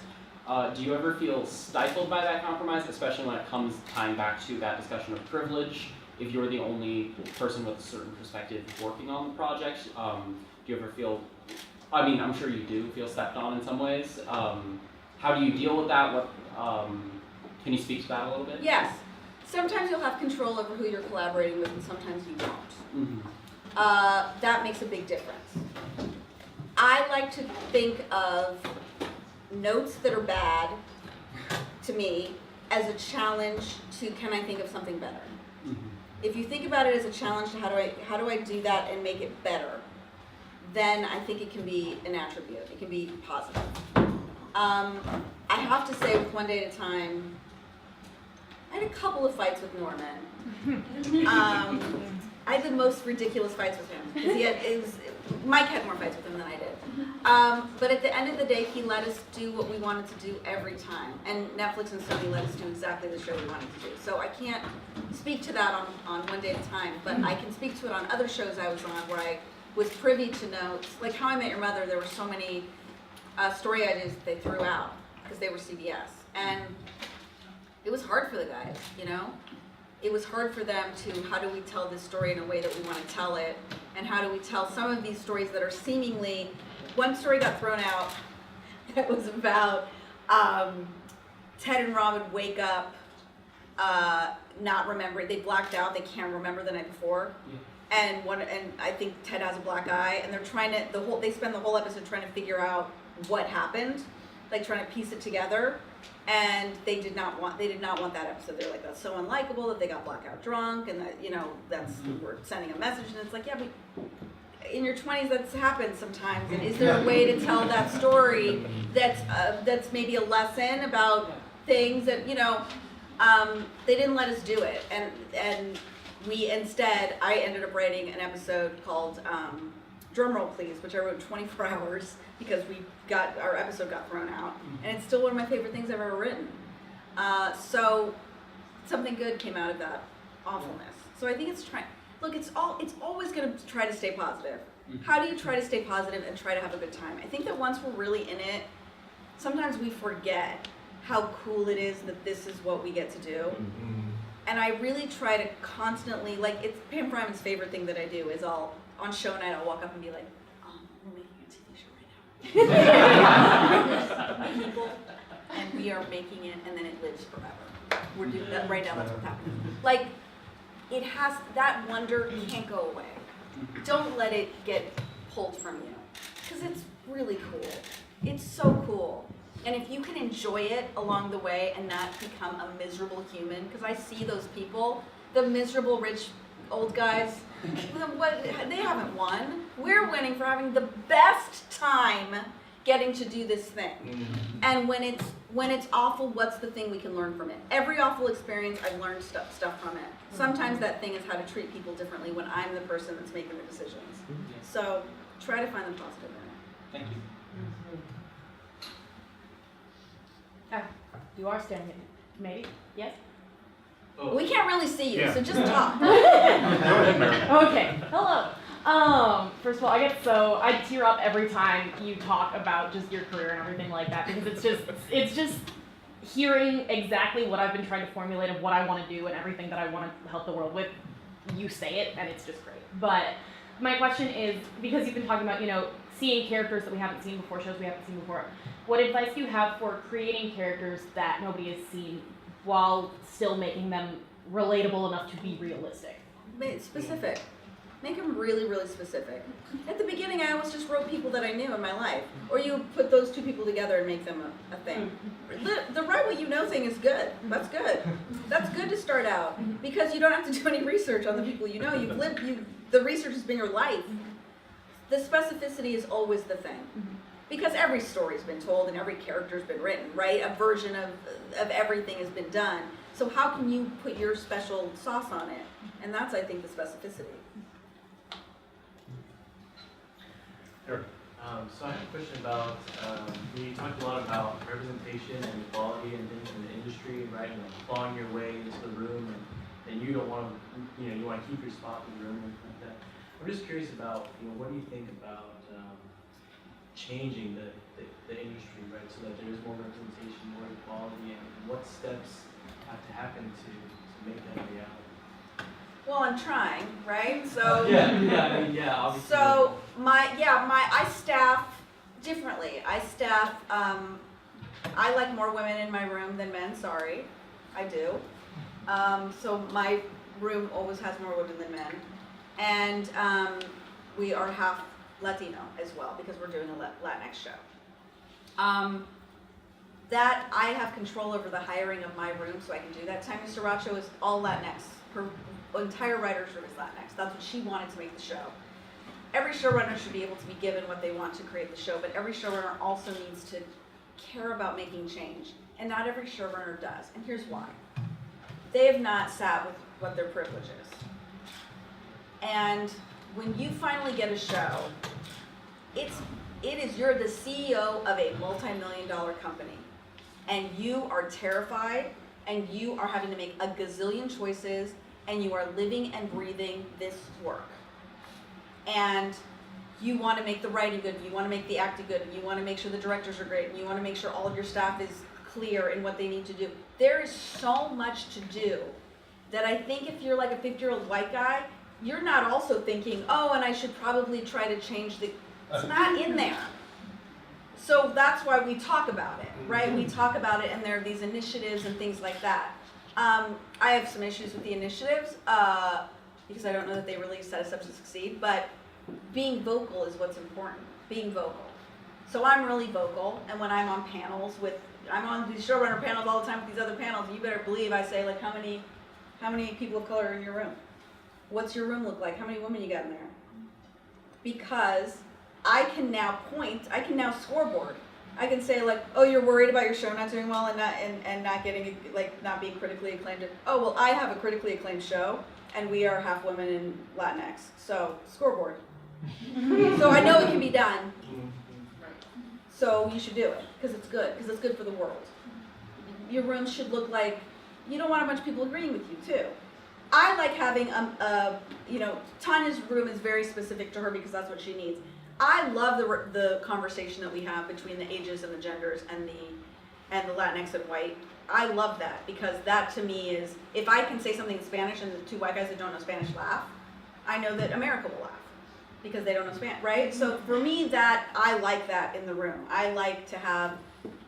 Do you ever feel stifled by that compromise, especially when it comes tying back to that discussion of privilege? If you're the only person with a certain perspective working on the project, do you ever feel, I mean, I'm sure you do feel stepped on in some ways. How do you deal with that? What, can you speak to that a little bit? Yes. Sometimes you'll have control over who you're collaborating with, and sometimes you don't. Mm-hmm. That makes a big difference. I like to think of notes that are bad, to me, as a challenge to, can I think of something better? Mm-hmm. If you think about it as a challenge to how do I do that and make it better, then I think it can be an attribute. It can be positive. I have to say, with One Day at a Time, I had a couple of fights with Norman. I had the most ridiculous fights with him because Mike had more fights with him than I did. But at the end of the day, he let us do what we wanted to do every time, and Netflix and Sony let us do exactly the show we wanted to do. So I can't speak to that on One Day at a Time, but I can speak to it on other shows I was on where I was privy to notes. Like How I Met Your Mother, there were so many story ideas that they threw out because they were CBS, and it was hard for the guys, you know? It was hard for them to, how do we tell this story in a way that we want to tell it, and how do we tell some of these stories that are seemingly, one story got thrown out that was about Ted and Robin wake up, not remembering, they blacked out, they can't remember the night before. Yeah. And I think Ted has a black eye, and they're trying to, they spend the whole episode trying to figure out what happened, like trying to piece it together. And they did not want that episode. They're like, that's so unlikable that they got blackout drunk, and that, you know, that's, we're sending a message, and it's like, yeah, but in your 20s that's happened sometimes, and is there a way to tell that story that's maybe a lesson about things that, you know, they didn't let us do it, and we instead, I ended up writing an episode called Drumroll Please, which I wrote in 24 hours because our episode got thrown out, and it's still one of my favorite things I've ever written. So something good came out of that awfulness. So I think it's always going to try to stay positive. How do you try to stay positive and try to have a good time? I think that once we're really in it, sometimes we forget how cool it is that this is what we get to do. And I really try to constantly, like, it's Pam Fryman's favorite thing that I do is on show night, I'll walk up and be like, we're making a TV show right people, and we are making it, and then it lives forever. We're doing that right now. That's what's happening. Like, it has that wonder can't go away. Don't let it get pulled from you, because it's really cool. It's so cool. And if you can enjoy it along the way and not become a miserable human, because I see those people, the miserable rich old guys, they haven't won. We're winning for having the best time getting to do this thing. And when it's awful, what's the thing we can learn from it? Every awful experience, I've learned stuff from it. Sometimes that thing is how to treat people differently when I'm the person that's making the decisions. So try to find the positive in it. Thank you. You are staring at me. Maybe? Yes? We can't really see you, Yeah. so just talk. Go ahead, Mary. Okay. Hello. First of all, I tear up every time you talk about just your career and everything like that, because it's just hearing exactly what I've been trying to formulate of what I want to do and everything that I want to help the world with. You say it, and it's just great. But my question is, because you've been talking about, seeing characters that we haven't seen before, shows we haven't seen before, what advice do you have for creating characters that nobody has seen while still making them relatable enough to be realistic? Specific. Make them really, really specific. At the beginning, I always just wrote people that I knew in my life. Or you put those two people together and make them a thing. The right what you know thing is good. That's good. That's good to start out. Because you don't have to do any research on the people you know. The research has been your life. The specificity is always the thing. Because every story's been told and every character's been written, right? A version of everything has been done. So how can you put your special sauce on it? And that's, I think, the specificity. Eric. So I have a question about, you talked a lot about representation and equality and things in the industry, right? Clawing your way into the room, and you don't want to, you want to keep your spot in the room and like that. I'm just curious about, what do you think about changing the industry, right? So that there is more representation, more equality, and what steps have to happen to make that a reality? Well, I'm trying, right? So obviously. So I staff differently. I like more women in my room than men. Sorry, I do. So my room always has more women than men, and we are half Latino as well because we're doing a Latinx show. That I have control over the hiring of my room, so I can do that. Tanya Sriracha is all Latinx. Her entire writer's room is Latinx. That's what she wanted to make the show. Every showrunner should be able to be given what they want to create the show, but every showrunner also needs to care about making change. And not every showrunner does. And here's why. They have not sat with what their privilege is. And when you finally get a show, you're the CEO of a multi-million-dollar company. And you are terrified, and you are having to make a gazillion choices, and you are living and breathing this work. And you want to make the writing good, you want to make the acting good, and you want to make sure the directors are great, and you want to make sure all of your staff is clear in what they need to do. There is so much to do that I think if you're like a 50-year-old white guy, you're not also thinking, oh, and I should probably try to change it's not in there. So that's why we talk about it, right? We talk about it, and there are these initiatives and things like that. I have some issues with the initiatives because I don't know that they really set us up to succeed, but being vocal is what's important, being vocal. So I'm really vocal, and when I'm on panels I'm on these showrunner panels all the time with these other panels, and you better believe I say, like, how many people of color are in your room? What's your room look like? How many women you got in there? Because I can now scoreboard. I can say, like, oh, you're worried about your show not doing well and not getting, like, not being critically acclaimed. Oh, well, I have a critically acclaimed show, and we are half women in Latinx. So, scoreboard. So I know it can be done. So you should do it, because it's good for the world. Your room should look like, you don't want a bunch of people agreeing with you, too. I like having, Tanya's room is very specific to her because that's what she needs. I love the conversation that we have between the ages and the genders and the Latinx and white. I love that because that to me is, if I can say something in Spanish and the two white guys that don't know Spanish laugh, I know that America will laugh because they don't know Spanish, right? So for me, I like that in the room. I like to have,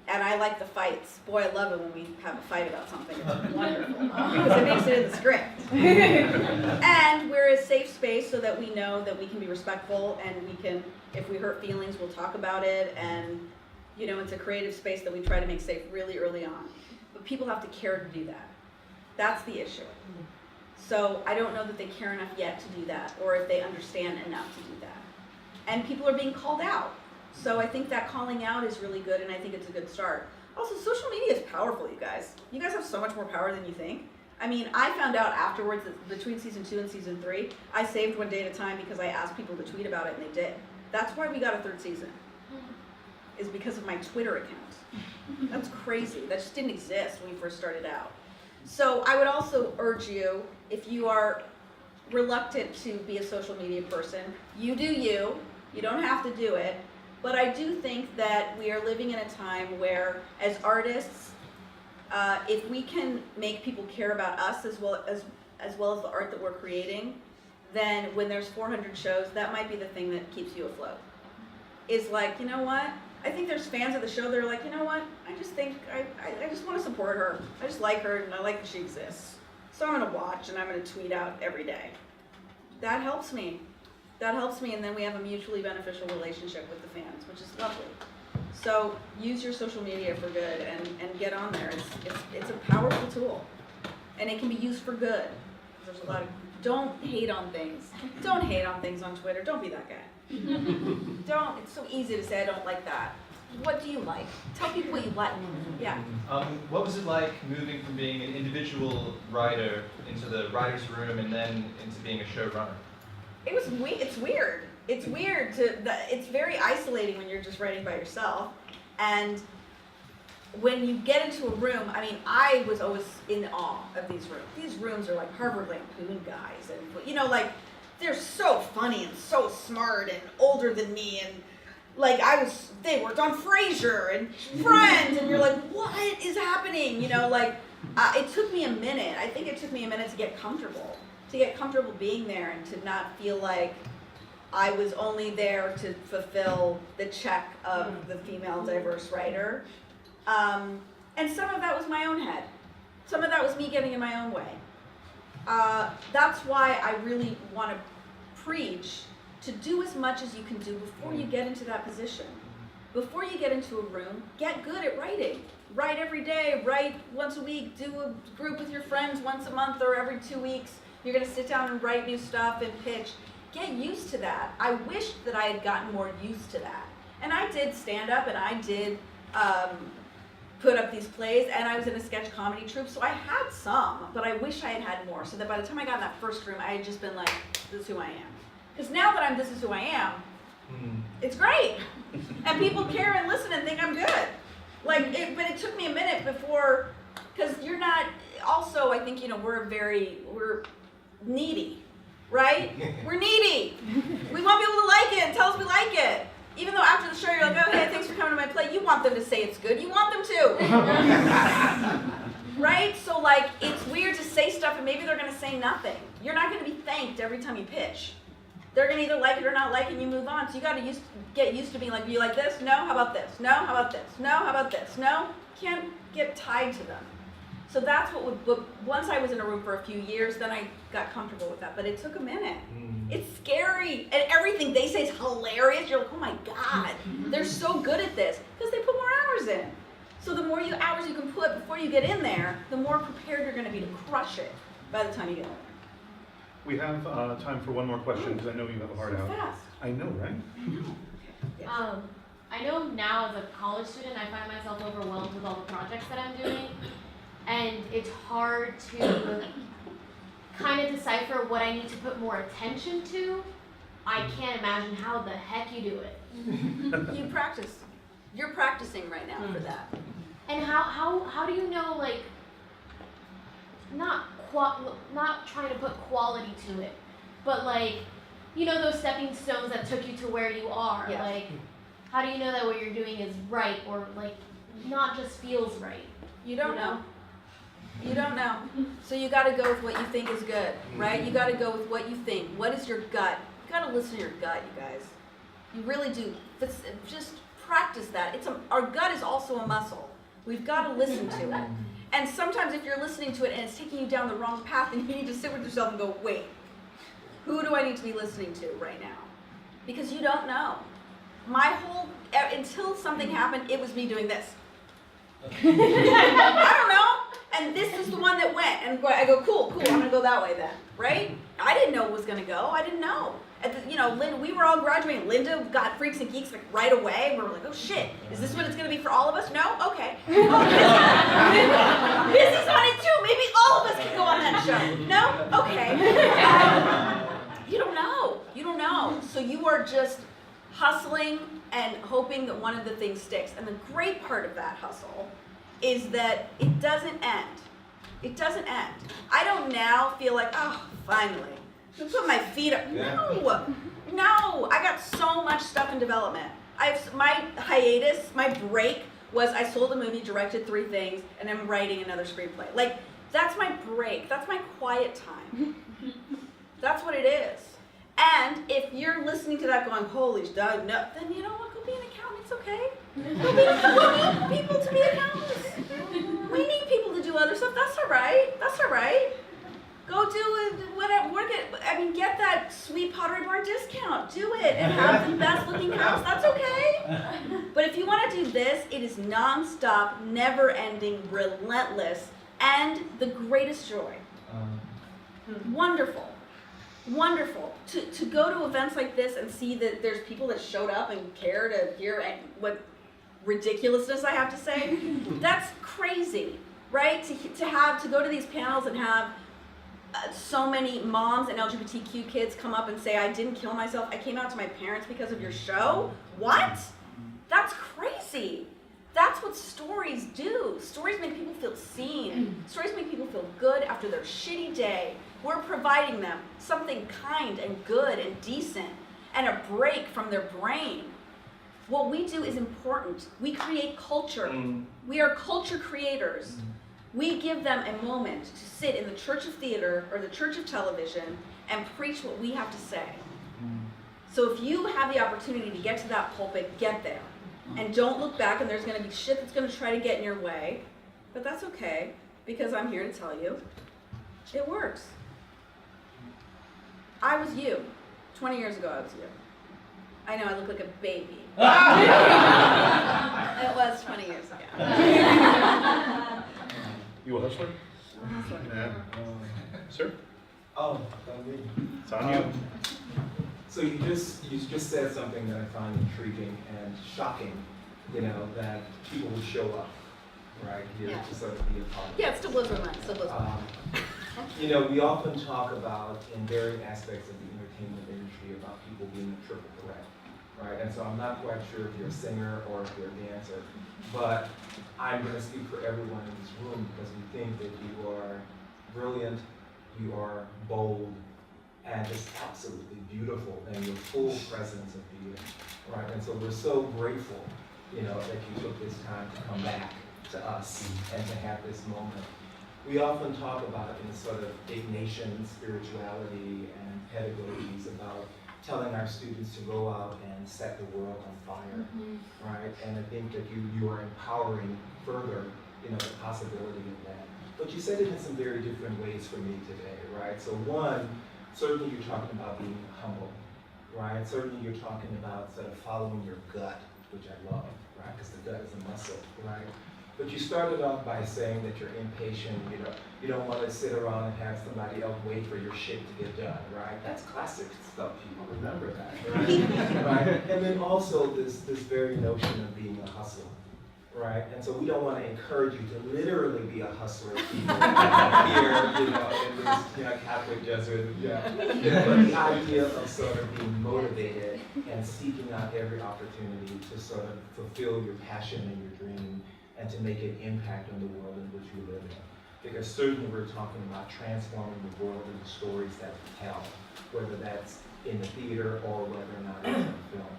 and I like the fights. Boy, I love it when we have a fight about something. It's wonderful because it makes it in the script. And we're a safe space so that we know that we can be respectful and we can, if we hurt feelings, we'll talk about it. And it's a creative space that we try to make safe really early on. But people have to care to do that. That's the issue. So I don't know that they care enough yet to do that, or if they understand enough to do that. And people are being called out. So I think that calling out is really good, and I think it's a good start. Also, social media is powerful, you guys. You guys have so much more power than you think. I mean, I found out afterwards that between season 2 and season 3, I saved one day at a time because I asked people to tweet about it, and they did. That's why we got a 3rd season, is because of my Twitter account. That's crazy. That just didn't exist when we first started out. So I would also urge you, if you are reluctant to be a social media person, you do you. You don't have to do it. But I do think that we are living in a time where, as artists, if we can make people care about us as well as the art that we're creating, then when there's 400 shows, that might be the thing that keeps you afloat. Is like, you know what? I think there's fans of the show that are like, you know what? I just think, I just want to support her. I just like her and I like that she exists. So I'm going to watch and I'm going to tweet out every day. That helps me. That helps me, and then we have a mutually beneficial relationship with the fans, which is lovely. So use your social media for good and get on there. It's a powerful tool, and it can be used for good. There's a lot of, don't hate on things. Don't hate on things on Twitter. Don't be that guy. Don't. It's so easy to say I don't like that. What do you like? Tell people what you like. Yeah. What was it like moving from being an individual writer into the writer's room and then into being a showrunner? It's weird. It's weird it's very isolating when you're just writing by yourself. And when you get into a room, I mean, I was always in awe of these rooms. These rooms are like Harvard Lampoon guys, and like they're so funny and so smart and older than me, and like they worked on Frasier and Friends, and you're like, what is happening? It took me a minute. I think it took me a minute to get comfortable being there and to not feel like I was only there to fulfill the check of the female diverse writer. And some of that was my own head. Some of that was me getting in my own way. That's why I really want to preach to do as much as you can do before you get into that position. Before you get into a room, get good at writing. Write every day, write once a week, do a group with your friends once a month or every 2 weeks. You're going to sit down and write new stuff and pitch. Get used to that. I wish that I had gotten more used to that. And I did stand up and I did put up these plays, and I was in a sketch comedy troupe, so I had some, but I wish I had had more, so that by the time I got in that first room, I had just been like, this is who I am. Because now that this is who I am, it's great. And people care and listen and think I'm good. But it took me a minute before, because you're not, also I think, we're needy, right? We're needy. We want people to like it and tell us we like it. Even though after the show you're like, oh hey, thanks for coming to my play, you want them to say it's good. You want them to. Right? So it's weird to say stuff and maybe they're going to say nothing. You're not going to be thanked every time you pitch. They're going to either like it or not like it and you move on. So you got to get used to being like, you like this? No? How about this? No? How about this? No? How about this? No? Can't get tied to them. So that's once I was in a room for a few years, then I got comfortable with that. But it took a minute. It's scary. And everything they say is hilarious. You're like, oh my God, they're so good at this. Because they put more hours in. So the more hours you can put before you get in there, the more prepared you're going to be to crush it by the time you get in there. We have time for one more question, because I know you have a heart out. Fast. I know, right? I know. Yes. I know now as a college student, I find myself overwhelmed with all the projects that I'm doing. And it's hard to kind of decipher what I need to put more attention to. I can't imagine how the heck you do it. You practice. You're practicing right now for that. And how do you know, not trying to put quality to it, but those stepping stones that took you to where you are. Yes. How do you know that what you're doing is right or not just feels right? You don't know. You don't know. So you got to go with what you think is good, right? You got to go with what you think. What is your gut? gotta listen to your gut, you guys. You really do. Just practice that. Our gut is also a muscle. We've got to listen to it. And sometimes if you're listening to it and it's taking you down the wrong path, then you need to sit with yourself and go, wait, who do I need to be listening to right now? Because you don't know. Until something happened, it was me doing this. I don't know. And this is the one that went. And I go, cool, I'm gonna go that way then, right? I didn't know it was gonna go. I didn't know. Linda, we were all graduating. Linda got Freaks and Geeks like right away. We were like, oh shit, is this what it's gonna be for all of us? No? Okay. Oh, Busy's on it too. Maybe all of us can go on that show. No? Okay. You don't know. You don't know. So you are just hustling and hoping that one of the things sticks. And the great part of that hustle is that it doesn't end. It doesn't end. I don't now feel like, oh, finally. I put my feet up. No, I got so much stuff in development. My hiatus, my break was I sold a movie, directed 3 things, and I'm writing another screenplay. Like, that's my break. That's my quiet time. That's what it is. And if you're listening to that going, holy shit, no, then you know what? Go be an accountant. It's okay. We need people to be accountants. We need people to do other stuff. That's all right. That's all right. Go do whatever. Get that sweet Pottery Barn discount. Do it and have the best looking house. That's okay. But if you want to do this, it is nonstop, never-ending, relentless, and the greatest joy. Wonderful. Wonderful. To go to events like this and see that there's people that showed up and care to hear what ridiculousness I have to say, that's crazy, right? To go to these panels and have so many moms and LGBTQ kids come up and say, I didn't kill myself, I came out to my parents because of your show. What? That's crazy. That's what stories do. Stories make people feel seen. Stories make people feel good after their shitty day. We're providing them something kind and good and decent and a break from their brain. What we do is important. We create culture. We are culture creators. We give them a moment to sit in the church of theater or the church of television and preach what we have to say. So if you have the opportunity to get to that pulpit, get there. And don't look back, and there's going to be shit that's going to try to get in your way. But that's okay, because I'm here to tell you, it works. I was you. 20 years ago, I was you. I know, I look like a baby. It was 20 years ago. You a hustler? Yeah. Sir? Oh, It's on you. so you just said something that I find intriguing and shocking, that people would show up, right, here Yeah. to sort of be a part of Yeah, it still blows my mind. Still blows my mind. We often talk about, in various aspects of the entertainment industry, about people being a triple threat, right? And so I'm not quite sure if you're a singer or if you're a dancer, but I'm going to speak for everyone in this room because we think that you are brilliant, you are bold, and just absolutely beautiful, and your full presence of beauty, right? And so we're so grateful, that you took this time to come back to us and to have this moment. We often talk about in sort of Ignatian spirituality and pedagogies about telling our students to go out and set the world on fire, right? And I think that you are empowering further, the possibility of that. But you said it in some very different ways for me today, right? So one, certainly you're talking about being humble, right? Certainly you're talking about sort of following your gut, which I love, right? Because the gut is a muscle, right? But you started off by saying that you're impatient, you don't want to sit around and have somebody else wait for your shit to get done, right? That's classic stuff, people remember that, right? Right? And then also this very notion of being a hustler, right? And so we don't want to encourage you to literally be a hustler, people here, in this Catholic Jesuit, but the idea of sort of being motivated and seeking out every opportunity to sort of fulfill your passion and your dream, and to make an impact on the world in which we live in. Because certainly we're talking about transforming the world into stories that we tell, whether that's in the theater or whether or not it's in film.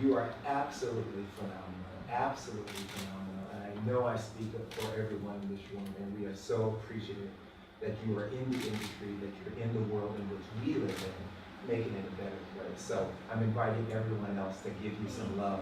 You are absolutely phenomenal, and I know I speak up for everyone in this room, and we are so appreciative that you are in the industry, that you're in the world in which we live in, making it a better place. So I'm inviting everyone else to give you some love.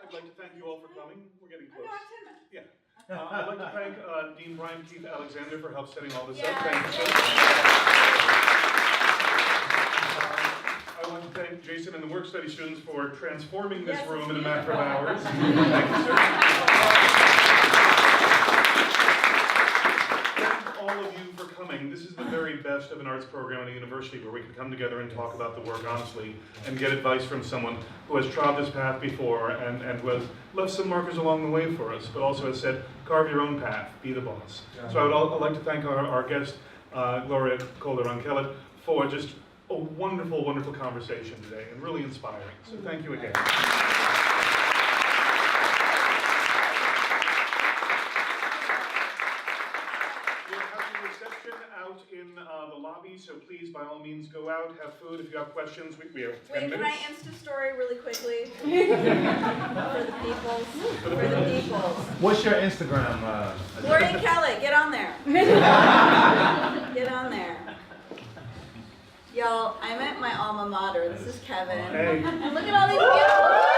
I'd like to thank you all for coming. We're getting close. Yeah. I'd like to thank Dean Brian Keith Alexander for help setting all this up. Thank you so much. I want to thank Jason and the work study students for transforming this room in a matter of hours. Thank you, sir. Thank all of you for coming. This is the very best of an arts program at a university where we can come together and talk about the work honestly and get advice from someone who has trod this path before and who has left some markers along the way for us, but also has said, carve your own path, be the boss. So I'd like to thank our guest, Gloria Calderon Kellet, for just a wonderful, wonderful conversation today and really inspiring. So thank you again. We'll have a reception out in the lobby, so please, by all means, go out, have food. If you have questions, we have 10 Wait, minutes. can I Insta story really quickly? For the peoples. For the peoples. What's your Instagram? Gloria Calderon, get on there. Get on there. Y'all, I'm at my alma mater. This is Kevin. Hey. And look at all these people.